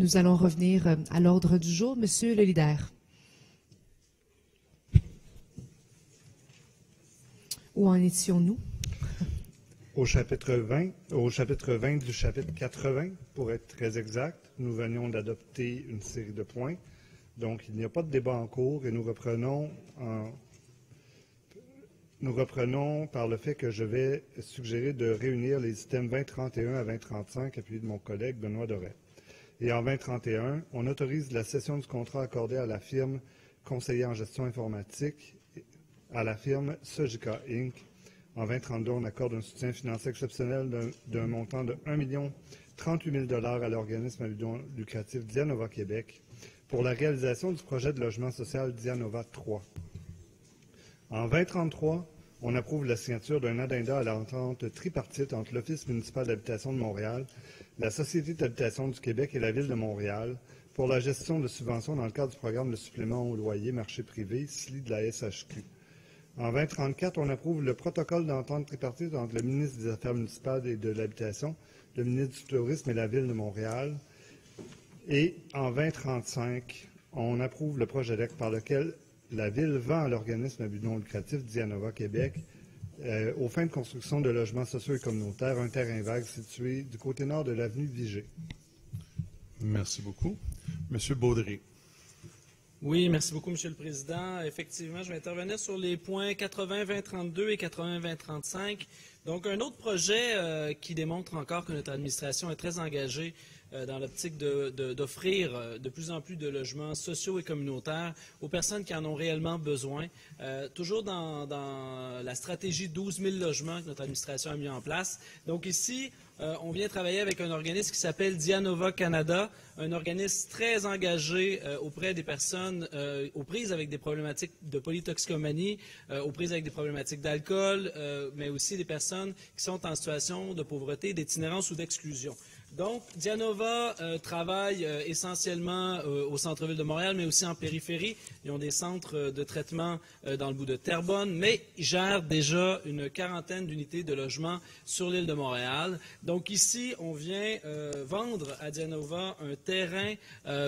nous allons revenir à l'ordre du jour. Monsieur le leader. Où en étions-nous? Au chapitre 20 du chapitre 80, pour être très exact, nous venions d'adopter une série de points. Donc, il n'y a pas de débat en cours et nous reprenons par le fait que je vais suggérer de réunir les items 2031 à 2035, appuyé de mon collègue Benoît Doré. Et en 2031, on autorise la cession du contrat accordé à la firme conseiller en gestion informatique, à la firme Sojica Inc. En 2032, on accorde un soutien financier exceptionnel d'un montant de 1 038 000 $ à l'organisme à but non lucratif Dianova Québec pour la réalisation du projet de logement social Dianova 3. En 2033, on approuve la signature d'un addenda à l'entente tripartite entre l'Office municipal d'habitation de Montréal, la Société d'habitation du Québec et la Ville de Montréal pour la gestion de subventions dans le cadre du programme de supplément au loyer marché privé, SLI de la SHQ. En 2034, on approuve le protocole d'entente tripartite entre le ministre des Affaires municipales et de l'Habitation, le ministre du Tourisme et la Ville de Montréal. Et en 2035, on approuve le projet de par lequel la Ville vend à l'organisme à but non lucratif Dianova Québec, aux fins de construction de logements sociaux et communautaires, un terrain vague situé du côté nord de l'avenue Vigée. Merci beaucoup. Monsieur Baudry. Oui, merci beaucoup, Monsieur le Président. Effectivement, je vais intervenir sur les points 80-2032 et 80-2035. Donc, un autre projet qui démontre encore que notre administration est très engagée dans l'optique d'offrir de plus en plus de logements sociaux et communautaires aux personnes qui en ont réellement besoin. Toujours dans la stratégie 12 000 logements que notre administration a mis en place. Donc ici, on vient travailler avec un organisme qui s'appelle Dianova Canada, un organisme très engagé auprès des personnes aux prises avec des problématiques de polytoxicomanie, aux prises avec des problématiques d'alcool, mais aussi des personnes qui sont en situation de pauvreté, d'itinérance ou d'exclusion. Donc, Dianova travaille essentiellement au centre-ville de Montréal, mais aussi en périphérie. Ils ont des centres de traitement dans le bout de Terrebonne, mais ils gèrent déjà une quarantaine d'unités de logement sur l'île de Montréal. Donc ici, on vient vendre à Dianova un terrain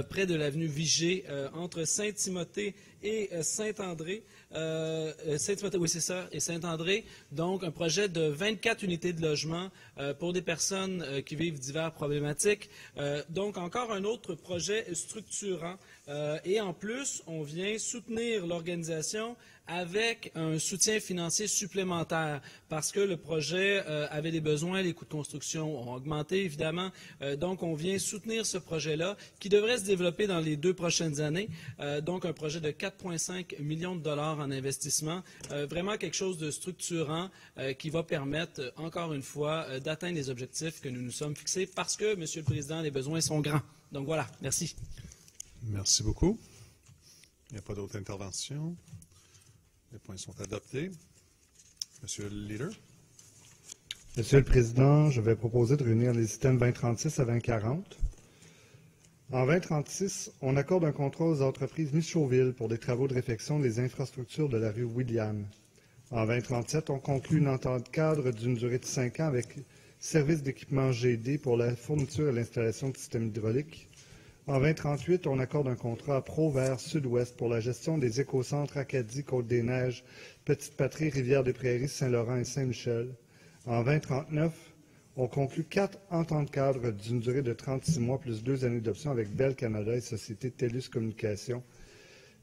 près de l'avenue Vigée, entre Saint-Timothée et Saint-André. Saint-Timothée, oui, c'est ça, et Saint-André. Donc, un projet de 24 unités de logement pour des personnes qui vivent divers problématiques. Donc, encore un autre projet structurant. Et en plus, on vient soutenir l'organisation avec un soutien financier supplémentaire parce que le projet avait des besoins, les coûts de construction ont augmenté évidemment. Donc, on vient soutenir ce projet-là qui devrait se développer dans les 2 prochaines années. Donc, un projet de 4,5 millions de dollars en investissement. Vraiment quelque chose de structurant qui va permettre, encore une fois, d'atteindre les objectifs que nous nous sommes fixés parce que, Monsieur le Président, les besoins sont grands. Donc, voilà. Merci. Merci beaucoup. Il n'y a pas d'autres interventions. Les points sont adoptés. Monsieur le leader. Monsieur le Président, je vais proposer de réunir les items 2036 à 2040. En 2036, on accorde un contrat aux entreprises Michauville pour des travaux de réfection des infrastructures de la rue William. En 2037, on conclut une entente cadre d'une durée de 5 ans avec Service d'équipement GD pour la fourniture et l'installation de systèmes hydrauliques. En 2038, on accorde un contrat à ProVert Sud-Ouest pour la gestion des écocentres Acadie, Côte-des-Neiges, Petite-Patrie, Rivière-des-Prairies, Saint-Laurent et Saint-Michel. En 2039, on conclut 4 ententes cadres d'une durée de 36 mois plus 2 années d'option avec Bell Canada et Société TELUS Communications.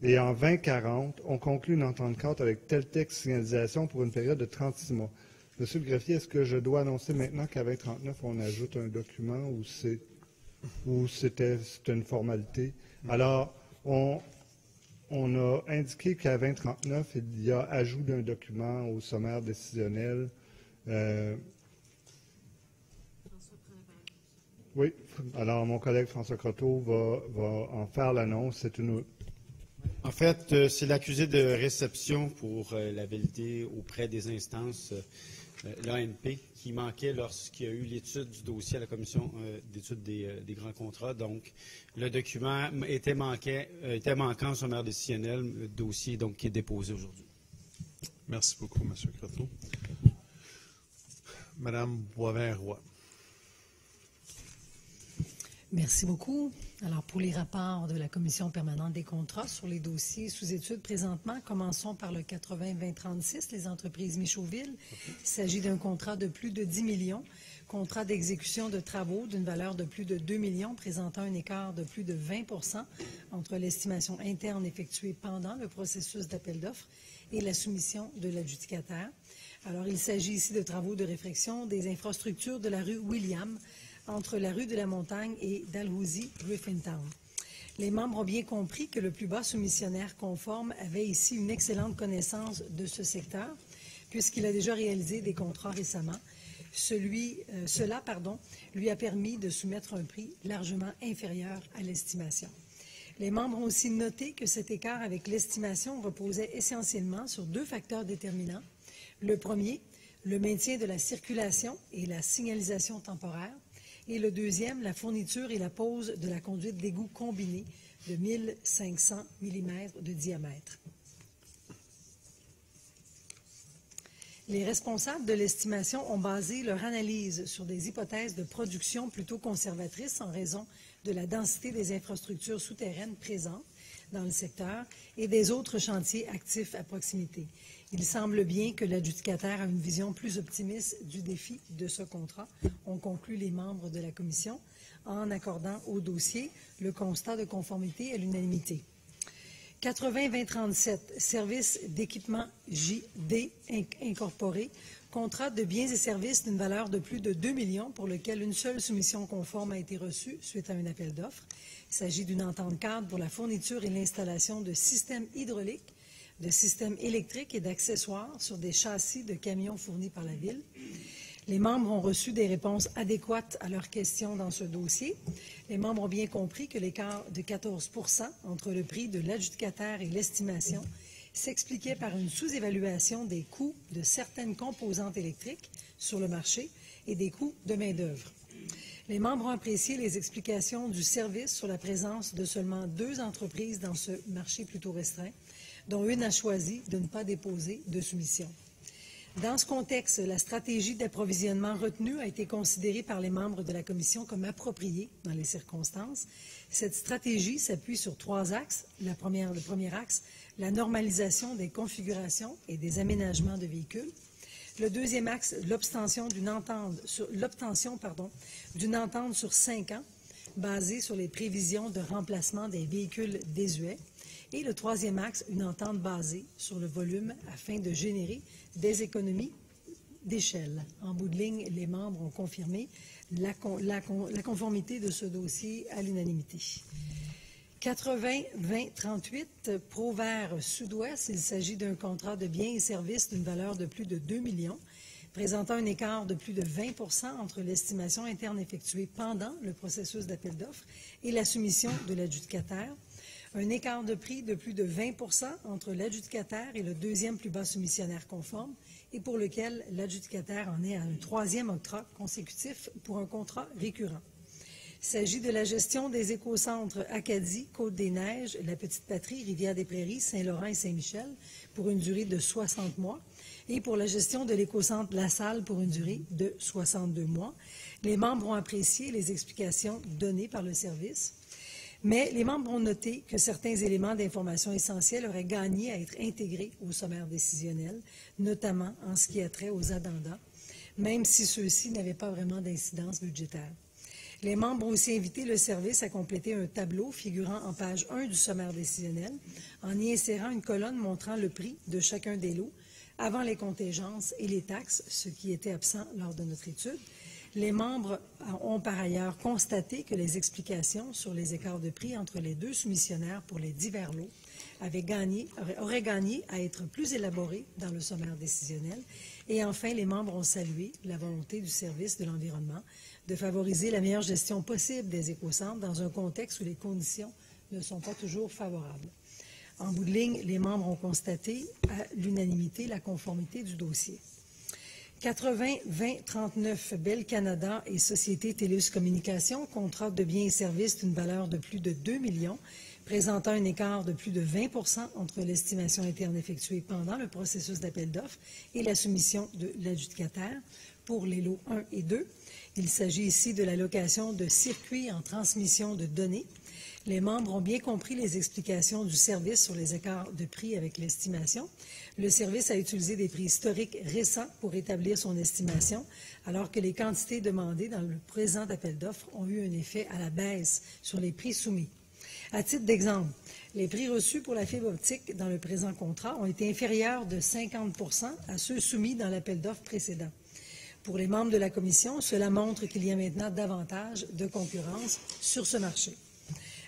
Et en 2040, on conclut une entente cadre avec Teltec Signalisation pour une période de 36 mois. Monsieur le greffier, est-ce que je dois annoncer maintenant qu'à 2039, on ajoute un document ou c'était une formalité? Alors, on a indiqué qu'à 2039, il y a ajout d'un document au sommaire décisionnel. Oui, alors mon collègue François Croteau va en faire l'annonce. En fait, c'est l'accusé de réception pour la validité auprès des instances l'ANP qui manquait lorsqu'il y a eu l'étude du dossier à la commission d'étude des grands contrats. Donc, le document était manquant au sommaire décisionnel, le dossier donc, qui est déposé aujourd'hui. Merci beaucoup, M. Croteau. Madame Boisvert-Roy. Merci beaucoup. Alors, pour les rapports de la Commission permanente des contrats sur les dossiers sous étude présentement, commençons par le 80-2036, les entreprises Michauville. Il s'agit d'un contrat de plus de 10 millions, contrat d'exécution de travaux d'une valeur de plus de 2 millions, présentant un écart de plus de 20 % entre l'estimation interne effectuée pendant le processus d'appel d'offres et la soumission de l'adjudicataire. Alors, il s'agit ici de travaux de réfection des infrastructures de la rue William, entre la rue de la Montagne et Dalhousie, Griffintown. Les membres ont bien compris que le plus bas soumissionnaire conforme avait ici une excellente connaissance de ce secteur, puisqu'il a déjà réalisé des contrats récemment. Cela lui a permis de soumettre un prix largement inférieur à l'estimation. Les membres ont aussi noté que cet écart avec l'estimation reposait essentiellement sur 2 facteurs déterminants. Le premier, le maintien de la circulation et la signalisation temporaire. Et le deuxième, la fourniture et la pose de la conduite d'égout combinée de 1500 mm de diamètre. Les responsables de l'estimation ont basé leur analyse sur des hypothèses de production plutôt conservatrices en raison de la densité des infrastructures souterraines présentes dans le secteur et des autres chantiers actifs à proximité. Il semble bien que l'adjudicataire a une vision plus optimiste du défi de ce contrat, ont conclu les membres de la Commission, en accordant au dossier le constat de conformité à l'unanimité. 80-2037, service d'équipement JD incorporé, contrat de biens et services d'une valeur de plus de 2 millions pour lequel une seule soumission conforme a été reçue suite à un appel d'offres. Il s'agit d'une entente cadre pour la fourniture et l'installation de systèmes hydrauliques, de systèmes électriques et d'accessoires sur des châssis de camions fournis par la Ville. Les membres ont reçu des réponses adéquates à leurs questions dans ce dossier. Les membres ont bien compris que l'écart de 14 % entre le prix de l'adjudicataire et l'estimation s'expliquait par une sous-évaluation des coûts de certaines composantes électriques sur le marché et des coûts de main-d'œuvre. Les membres ont apprécié les explications du service sur la présence de seulement 2 entreprises dans ce marché plutôt restreint, dont une a choisi de ne pas déposer de soumission. Dans ce contexte, la stratégie d'approvisionnement retenue a été considérée par les membres de la Commission comme appropriée dans les circonstances. Cette stratégie s'appuie sur 3 axes. Le premier axe, la normalisation des configurations et des aménagements de véhicules. Le deuxième axe, l'obtention d'une entente sur 5 ans, basée sur les prévisions de remplacement des véhicules désuets. Et le troisième axe, une entente basée sur le volume afin de générer des économies d'échelle. En bout de ligne, les membres ont confirmé la conformité de ce dossier à l'unanimité. 80-20-38, Provert Sud-Ouest, il s'agit d'un contrat de biens et services d'une valeur de plus de 2 millions, présentant un écart de plus de 20 % entre l'estimation interne effectuée pendant le processus d'appel d'offres et la soumission de l'adjudicataire. Un écart de prix de plus de 20 % entre l'adjudicataire et le deuxième plus bas soumissionnaire conforme et pour lequel l'adjudicataire en est à un 3e octroi consécutif pour un contrat récurrent. Il s'agit de la gestion des écocentres Acadie, Côte-des-Neiges, La Petite-Patrie, Rivière-des-Prairies, Saint-Laurent et Saint-Michel pour une durée de 60 mois et pour la gestion de l'écocentre La Salle pour une durée de 62 mois. Les membres ont apprécié les explications données par le service. Mais les membres ont noté que certains éléments d'information essentiels auraient gagné à être intégrés au sommaire décisionnel, notamment en ce qui a trait aux addendums, même si ceux-ci n'avaient pas vraiment d'incidence budgétaire. Les membres ont aussi invité le service à compléter un tableau figurant en page 1 du sommaire décisionnel, en y insérant une colonne montrant le prix de chacun des lots, avant les contingences et les taxes, ce qui était absent lors de notre étude. Les membres ont par ailleurs constaté que les explications sur les écarts de prix entre les 2 soumissionnaires pour les divers lots auraient gagné à être plus élaborées dans le sommaire décisionnel. Et enfin, les membres ont salué la volonté du service de l'environnement de favoriser la meilleure gestion possible des écocentres dans un contexte où les conditions ne sont pas toujours favorables. En bout de ligne, les membres ont constaté à l'unanimité la conformité du dossier. 80-20-39, Bell Canada et Société Télus Communications, contrat de biens et services d'une valeur de plus de 2 millions, présentant un écart de plus de 20 % entre l'estimation interne effectuée pendant le processus d'appel d'offres et la soumission de l'adjudicataire. pour les lots 1 et 2. Il s'agit ici de l'allocation de circuits en transmission de données. Les membres ont bien compris les explications du service sur les écarts de prix avec l'estimation. Le service a utilisé des prix historiques récents pour établir son estimation, alors que les quantités demandées dans le présent appel d'offres ont eu un effet à la baisse sur les prix soumis. À titre d'exemple, les prix reçus pour la fibre optique dans le présent contrat ont été inférieurs de 50 % à ceux soumis dans l'appel d'offres précédent. Pour les membres de la Commission, cela montre qu'il y a maintenant davantage de concurrence sur ce marché.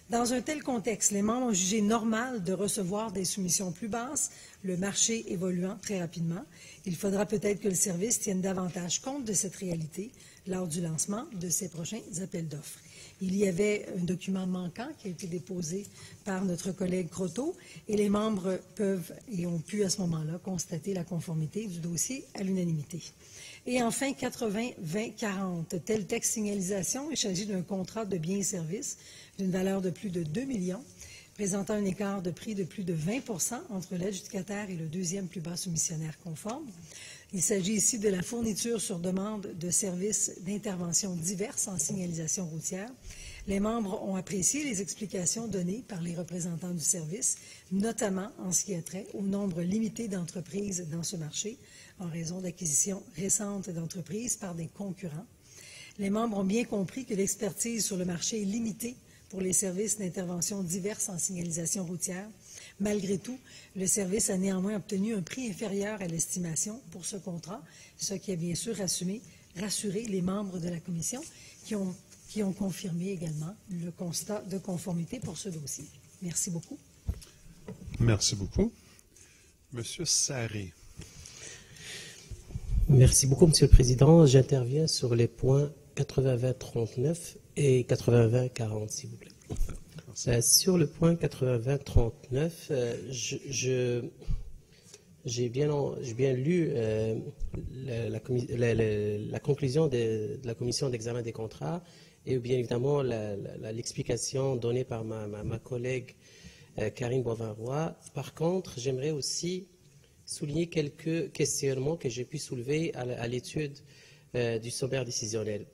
Dans un tel contexte, les membres ont jugé normal de recevoir des soumissions plus basses, le marché évoluant très rapidement. Il faudra peut-être que le service tienne davantage compte de cette réalité lors du lancement de ces prochains appels d'offres. Il y avait un document manquant qui a été déposé par notre collègue Croteau et les membres peuvent et ont pu à ce moment-là constater la conformité du dossier à l'unanimité. Et enfin, 80-20-40, tel texte signalisation, il s'agit d'un contrat de biens et services d'une valeur de plus de 2 millions, présentant un écart de prix de plus de 20 % entre l'adjudicataire et le deuxième plus bas soumissionnaire conforme. Il s'agit ici de la fourniture sur demande de services d'intervention diverses en signalisation routière. Les membres ont apprécié les explications données par les représentants du service, notamment en ce qui a trait au nombre limité d'entreprises dans ce marché, en raison d'acquisitions récentes d'entreprises par des concurrents. Les membres ont bien compris que l'expertise sur le marché est limitée pour les services d'intervention diverses en signalisation routière. Malgré tout, le service a néanmoins obtenu un prix inférieur à l'estimation pour ce contrat, ce qui a bien sûr rassuré les membres de la Commission qui ont confirmé également le constat de conformité pour ce dossier. Merci beaucoup. Merci beaucoup. Monsieur Sarré. Merci beaucoup, Monsieur le Président. J'interviens sur les points 80-20-39 et 80-20-40, s'il vous plaît. Sur le point 80-20-39, j'ai bien lu la conclusion de la commission d'examen des contrats et bien évidemment l'explication donnée par ma collègue Karine Boivin-Roy. Par contre, j'aimerais aussi souligner quelques questionnements que j'ai pu soulever à l'étude du sommaire décisionnel.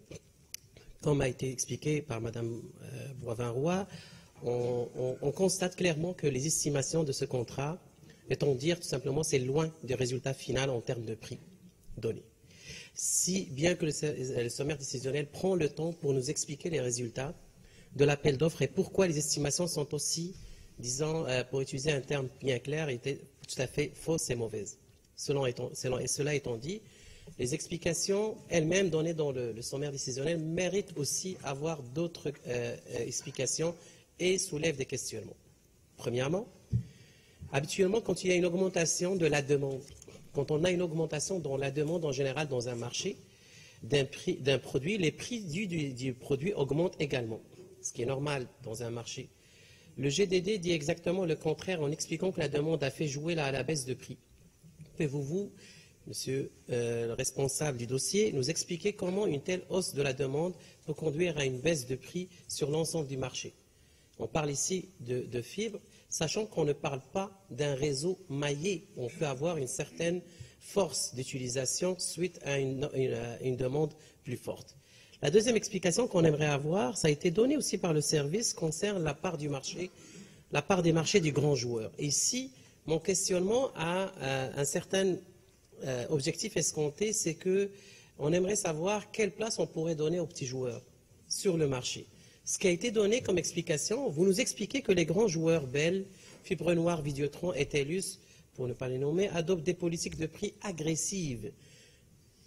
Comme a été expliqué par Mme Boivin-Roy, on constate clairement que les estimations de ce contrat, est-on dire tout simplement, c'est loin du résultat final en termes de prix donné. Si bien que le sommaire décisionnel prend le temps pour nous expliquer les résultats de l'appel d'offres et pourquoi les estimations sont aussi, disons, pour utiliser un terme bien clair, étaient tout à fait fausses et mauvaises. Cela étant dit, les explications elles-mêmes données dans le sommaire décisionnel méritent aussi avoir d'autres explications et soulèvent des questionnements. Premièrement, habituellement, quand il y a une augmentation de la demande, quand on a une augmentation dans la demande en général dans un marché d'un produit, les prix du produit augmentent également, ce qui est normal dans un marché. Le GDD dit exactement le contraire en expliquant que la demande a fait jouer à la baisse de prix. Pouvez-vous, monsieur le responsable du dossier, nous expliquer comment une telle hausse de la demande peut conduire à une baisse de prix sur l'ensemble du marché? On parle ici de fibres, sachant qu'on ne parle pas d'un réseau maillé. On peut avoir une certaine force d'utilisation suite à une demande plus forte. La deuxième explication qu'on aimerait avoir, ça a été donné aussi par le service, concerne la part du marché, la part des marchés du grand joueur. Et ici, mon questionnement a un certain objectif escompté, c'est qu'on aimerait savoir quelle place on pourrait donner aux petits joueurs sur le marché. Ce qui a été donné comme explication, vous nous expliquez que les grands joueurs Bell, Fibre Noire, Vidéotron et TELUS, pour ne pas les nommer, adoptent des politiques de prix agressives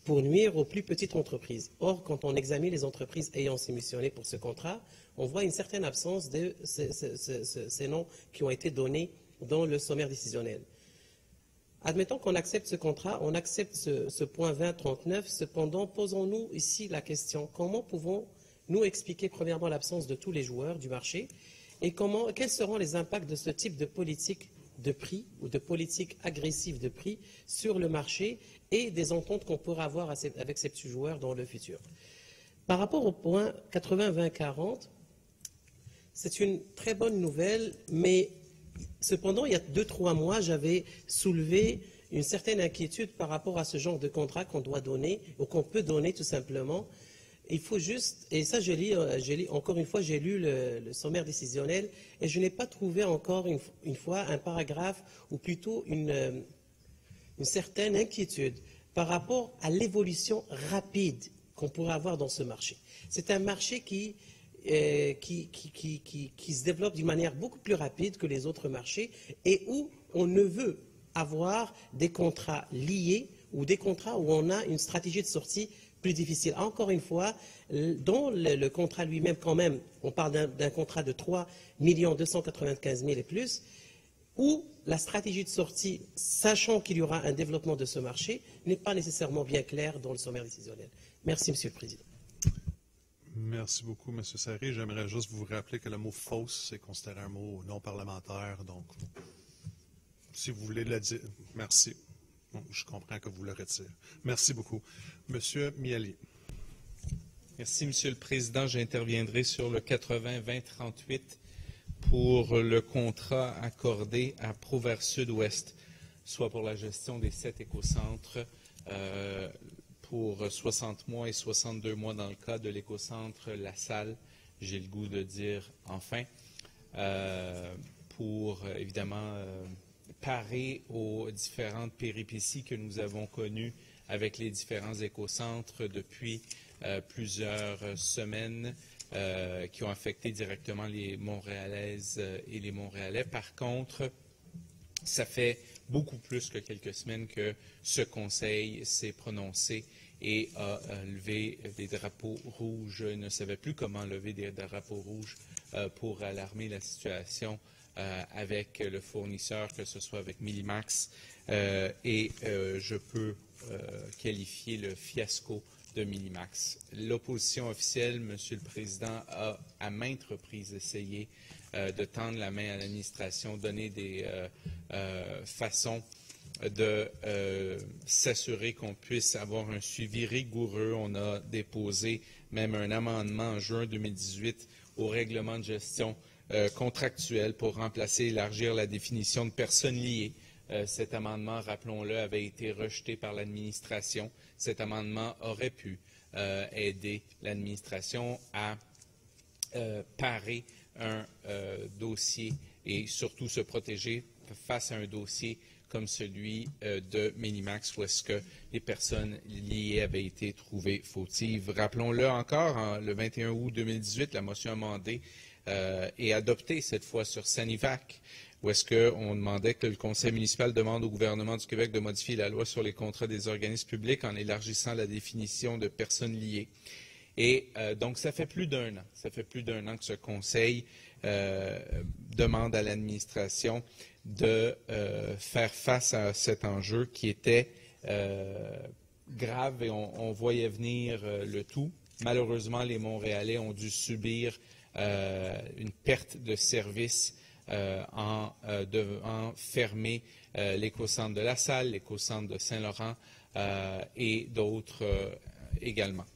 pour nuire aux plus petites entreprises. Or, quand on examine les entreprises ayant soumissionné pour ce contrat, on voit une certaine absence de ces noms qui ont été donnés dans le sommaire décisionnel. Admettons qu'on accepte ce contrat, on accepte ce point 20-39, cependant, posons-nous ici la question, comment pouvons-nous expliquer premièrement l'absence de tous les joueurs du marché et quels seront les impacts de ce type de politique de prix ou de politique agressive de prix sur le marché et des ententes qu'on pourra avoir avec ces petits joueurs dans le futur. Par rapport au point 80-20-40, c'est une très bonne nouvelle, mais cependant, il y a 2-3 mois, j'avais soulevé une certaine inquiétude par rapport à ce genre de contrat qu'on doit donner, ou qu'on peut donner tout simplement. Il faut juste, et ça encore une fois, j'ai lu le sommaire décisionnel, et je n'ai pas trouvé encore une fois un paragraphe, ou plutôt une certaine inquiétude par rapport à l'évolution rapide qu'on pourrait avoir dans ce marché. C'est un marché qui se développe d'une manière beaucoup plus rapide que les autres marchés et où on ne veut avoir des contrats liés ou des contrats où on a une stratégie de sortie plus difficile. Encore une fois, dans le contrat lui-même, quand même, on parle d'un contrat de 3 295 000 et plus, où la stratégie de sortie, sachant qu'il y aura un développement de ce marché, n'est pas nécessairement bien claire dans le sommaire décisionnel. Merci, Monsieur le Président. Merci beaucoup, M. Sarré. J'aimerais juste vous rappeler que le mot « fausse » c'est considéré un mot non parlementaire. Donc, si vous voulez le dire, merci. Bon, je comprends que vous le retirez. Merci beaucoup. Monsieur Miali. Merci, Monsieur le Président. J'interviendrai sur le 80-20-38 pour le contrat accordé à Provert Sud-Ouest, soit pour la gestion des 7 écocentres pour 60 mois et 62 mois dans le cas de l'écocentre La Salle, j'ai le goût de dire enfin, pour évidemment parer aux différentes péripéties que nous avons connues avec les différents écocentres depuis plusieurs semaines qui ont affecté directement les Montréalaises et les Montréalais. Par contre, ça fait beaucoup plus que quelques semaines que ce Conseil s'est prononcé et a levé des drapeaux rouges, ne savait plus comment lever des drapeaux rouges pour alarmer la situation avec le fournisseur, que ce soit avec Millimax, et je peux qualifier le fiasco de Millimax. L'opposition officielle, Monsieur le Président, a à maintes reprises essayé de tendre la main à l'administration, donner des façons de s'assurer qu'on puisse avoir un suivi rigoureux. On a déposé même un amendement en juin 2018 au règlement de gestion contractuelle pour remplacer et élargir la définition de personnes liées. Cet amendement, rappelons-le, avait été rejeté par l'administration. Cet amendement aurait pu aider l'administration à parer un dossier et surtout se protéger face à un dossier comme celui de Millimax, où est-ce que les personnes liées avaient été trouvées fautives. Rappelons-le encore, le 21 août 2018, la motion amendée est adoptée cette fois sur Sanivac, où est-ce qu'on demandait que le Conseil municipal demande au gouvernement du Québec de modifier la loi sur les contrats des organismes publics en élargissant la définition de personnes liées. Et donc, ça fait plus d'un an. Ça fait plus d'un an que ce Conseil demande à l'administration de faire face à cet enjeu qui était grave et on voyait venir le tout. Malheureusement, les Montréalais ont dû subir une perte de service en devant fermer l'écocentre de La Salle, l'écocentre de Saint-Laurent et d'autres également.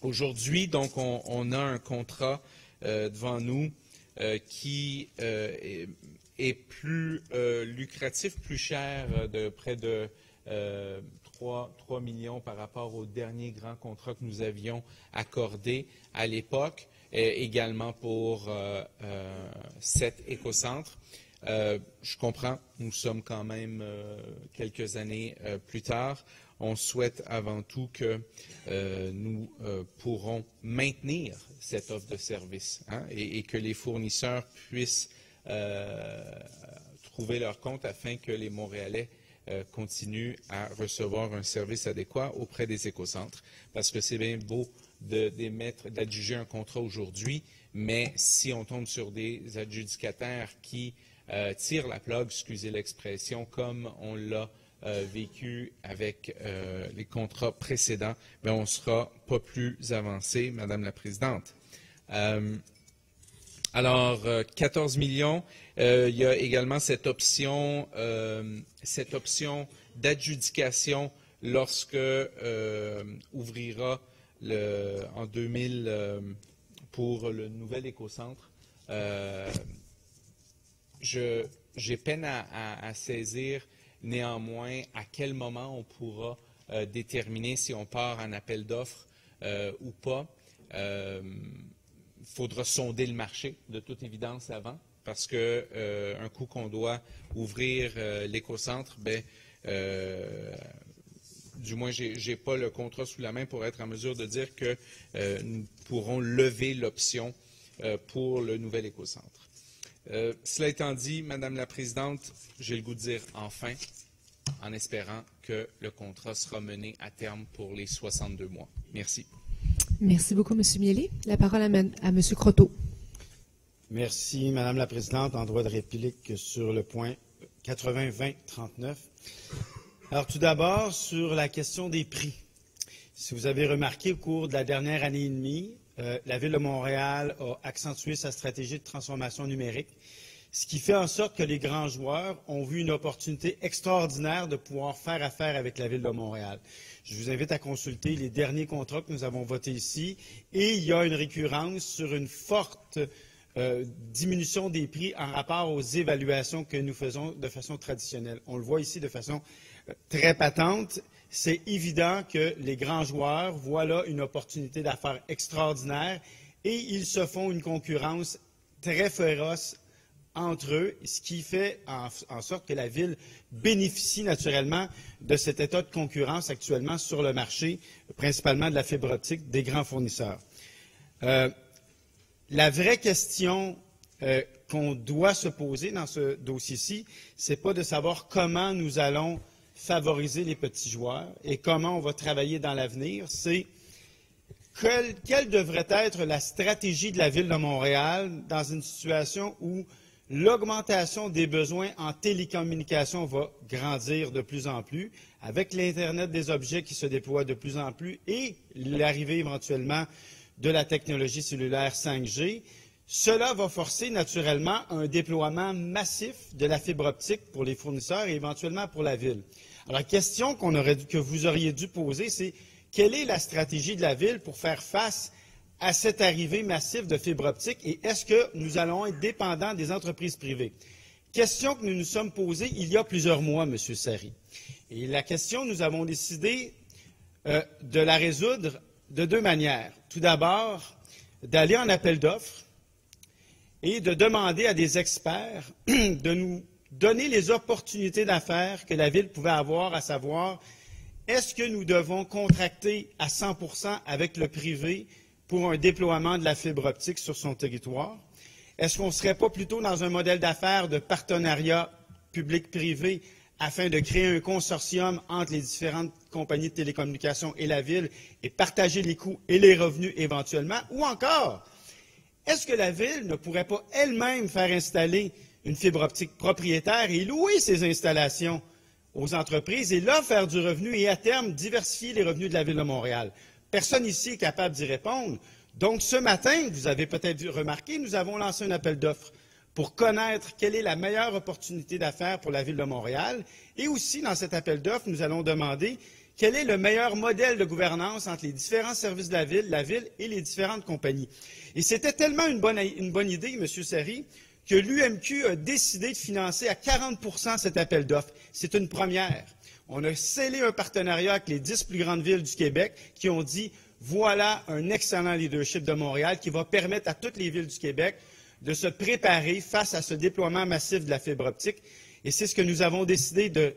Aujourd'hui, donc, on a un contrat devant nous qui est plus lucratif, plus cher, de près de 3 millions par rapport au dernier grand contrat que nous avions accordé à l'époque, également pour 7 écocentres. Je comprends, nous sommes quand même quelques années plus tard. On souhaite avant tout que nous pourrons maintenir cette offre de service et que les fournisseurs puissent trouver leur compte afin que les Montréalais continuent à recevoir un service adéquat auprès des écocentres. Parce que c'est bien beau d'adjuger un contrat aujourd'hui, mais si on tombe sur des adjudicataires qui tirent la plug, excusez l'expression, comme on l'a vécu avec les contrats précédents, mais on ne sera pas plus avancé, Madame la Présidente. Alors, 14 millions, il y a également cette option d'adjudication lorsque ouvrira en 2000 pour le nouvel écocentre. J'ai peine à saisir Néanmoins, à quel moment on pourra déterminer si on part en appel d'offres ou pas? Il faudra sonder le marché, de toute évidence, avant, parce que un coup qu'on doit ouvrir l'écocentre, du moins, je n'ai pas le contrat sous la main pour être en mesure de dire que nous pourrons lever l'option pour le nouvel écocentre. Cela étant dit, Madame la Présidente, j'ai le goût de dire enfin, en espérant que le contrat sera mené à terme pour les 62 mois. Merci. Merci beaucoup, M. Miele. La parole à M. Croteau. Merci, Madame la Présidente. En droit de réplique sur le point 80-20-39. Alors, tout d'abord, sur la question des prix. Si vous avez remarqué, au cours de la dernière année et demie, la Ville de Montréal a accentué sa stratégie de transformation numérique, ce qui fait en sorte que les grands joueurs ont vu une opportunité extraordinaire de pouvoir faire affaire avec la Ville de Montréal. Je vous invite à consulter les derniers contrats que nous avons votés ici et il y a une récurrence sur une forte diminution des prix en rapport aux évaluations que nous faisons de façon traditionnelle. On le voit ici de façon très patente. C'est évident que les grands joueurs voient là une opportunité d'affaires extraordinaire et ils se font une concurrence très féroce entre eux, ce qui fait en sorte que la Ville bénéficie naturellement de cet état de concurrence actuellement sur le marché, principalement de la fibre optique des grands fournisseurs. La vraie question qu'on doit se poser dans ce dossier-ci, ce n'est pas de savoir comment nous allons favoriser les petits joueurs et comment on va travailler dans l'avenir, c'est quelle devrait être la stratégie de la Ville de Montréal dans une situation où l'augmentation des besoins en télécommunications va grandir de plus en plus, avec l'Internet des objets qui se déploie de plus en plus et l'arrivée éventuellement de la technologie cellulaire 5G. Cela va forcer naturellement un déploiement massif de la fibre optique pour les fournisseurs et éventuellement pour la Ville. Alors, la question que vous auriez dû poser, c'est quelle est la stratégie de la Ville pour faire face à cette arrivée massive de fibre optique et est-ce que nous allons être dépendants des entreprises privées? Question que nous nous sommes posée il y a plusieurs mois, M. Sarry. Et la question, nous avons décidé de la résoudre de deux manières. Tout d'abord, d'aller en appel d'offres et de demander à des experts de nous donner les opportunités d'affaires que la Ville pouvait avoir, à savoir, est-ce que nous devons contracter à 100% avec le privé pour un déploiement de la fibre optique sur son territoire? Est-ce qu'on ne serait pas plutôt dans un modèle d'affaires de partenariat public-privé afin de créer un consortium entre les différentes compagnies de télécommunications et la Ville et partager les coûts et les revenus éventuellement? Ou encore, est-ce que la Ville ne pourrait pas elle-même faire installer une fibre optique propriétaire et louer ces installations aux entreprises et là faire du revenu et à terme diversifier les revenus de la Ville de Montréal? Personne ici est capable d'y répondre. Donc ce matin, vous avez peut-être remarqué, nous avons lancé un appel d'offres pour connaître quelle est la meilleure opportunité d'affaires pour la Ville de Montréal. Et aussi, dans cet appel d'offres, nous allons demander quel est le meilleur modèle de gouvernance entre les différents services de la Ville et les différentes compagnies. Et c'était tellement une bonne idée, M. Sarry, que l'UMQ a décidé de financer à 40% cet appel d'offres. C'est une première. On a scellé un partenariat avec les 10 plus grandes villes du Québec qui ont dit « Voilà un excellent leadership de Montréal qui va permettre à toutes les villes du Québec de se préparer face à ce déploiement massif de la fibre optique. » Et c'est ce que nous avons décidé de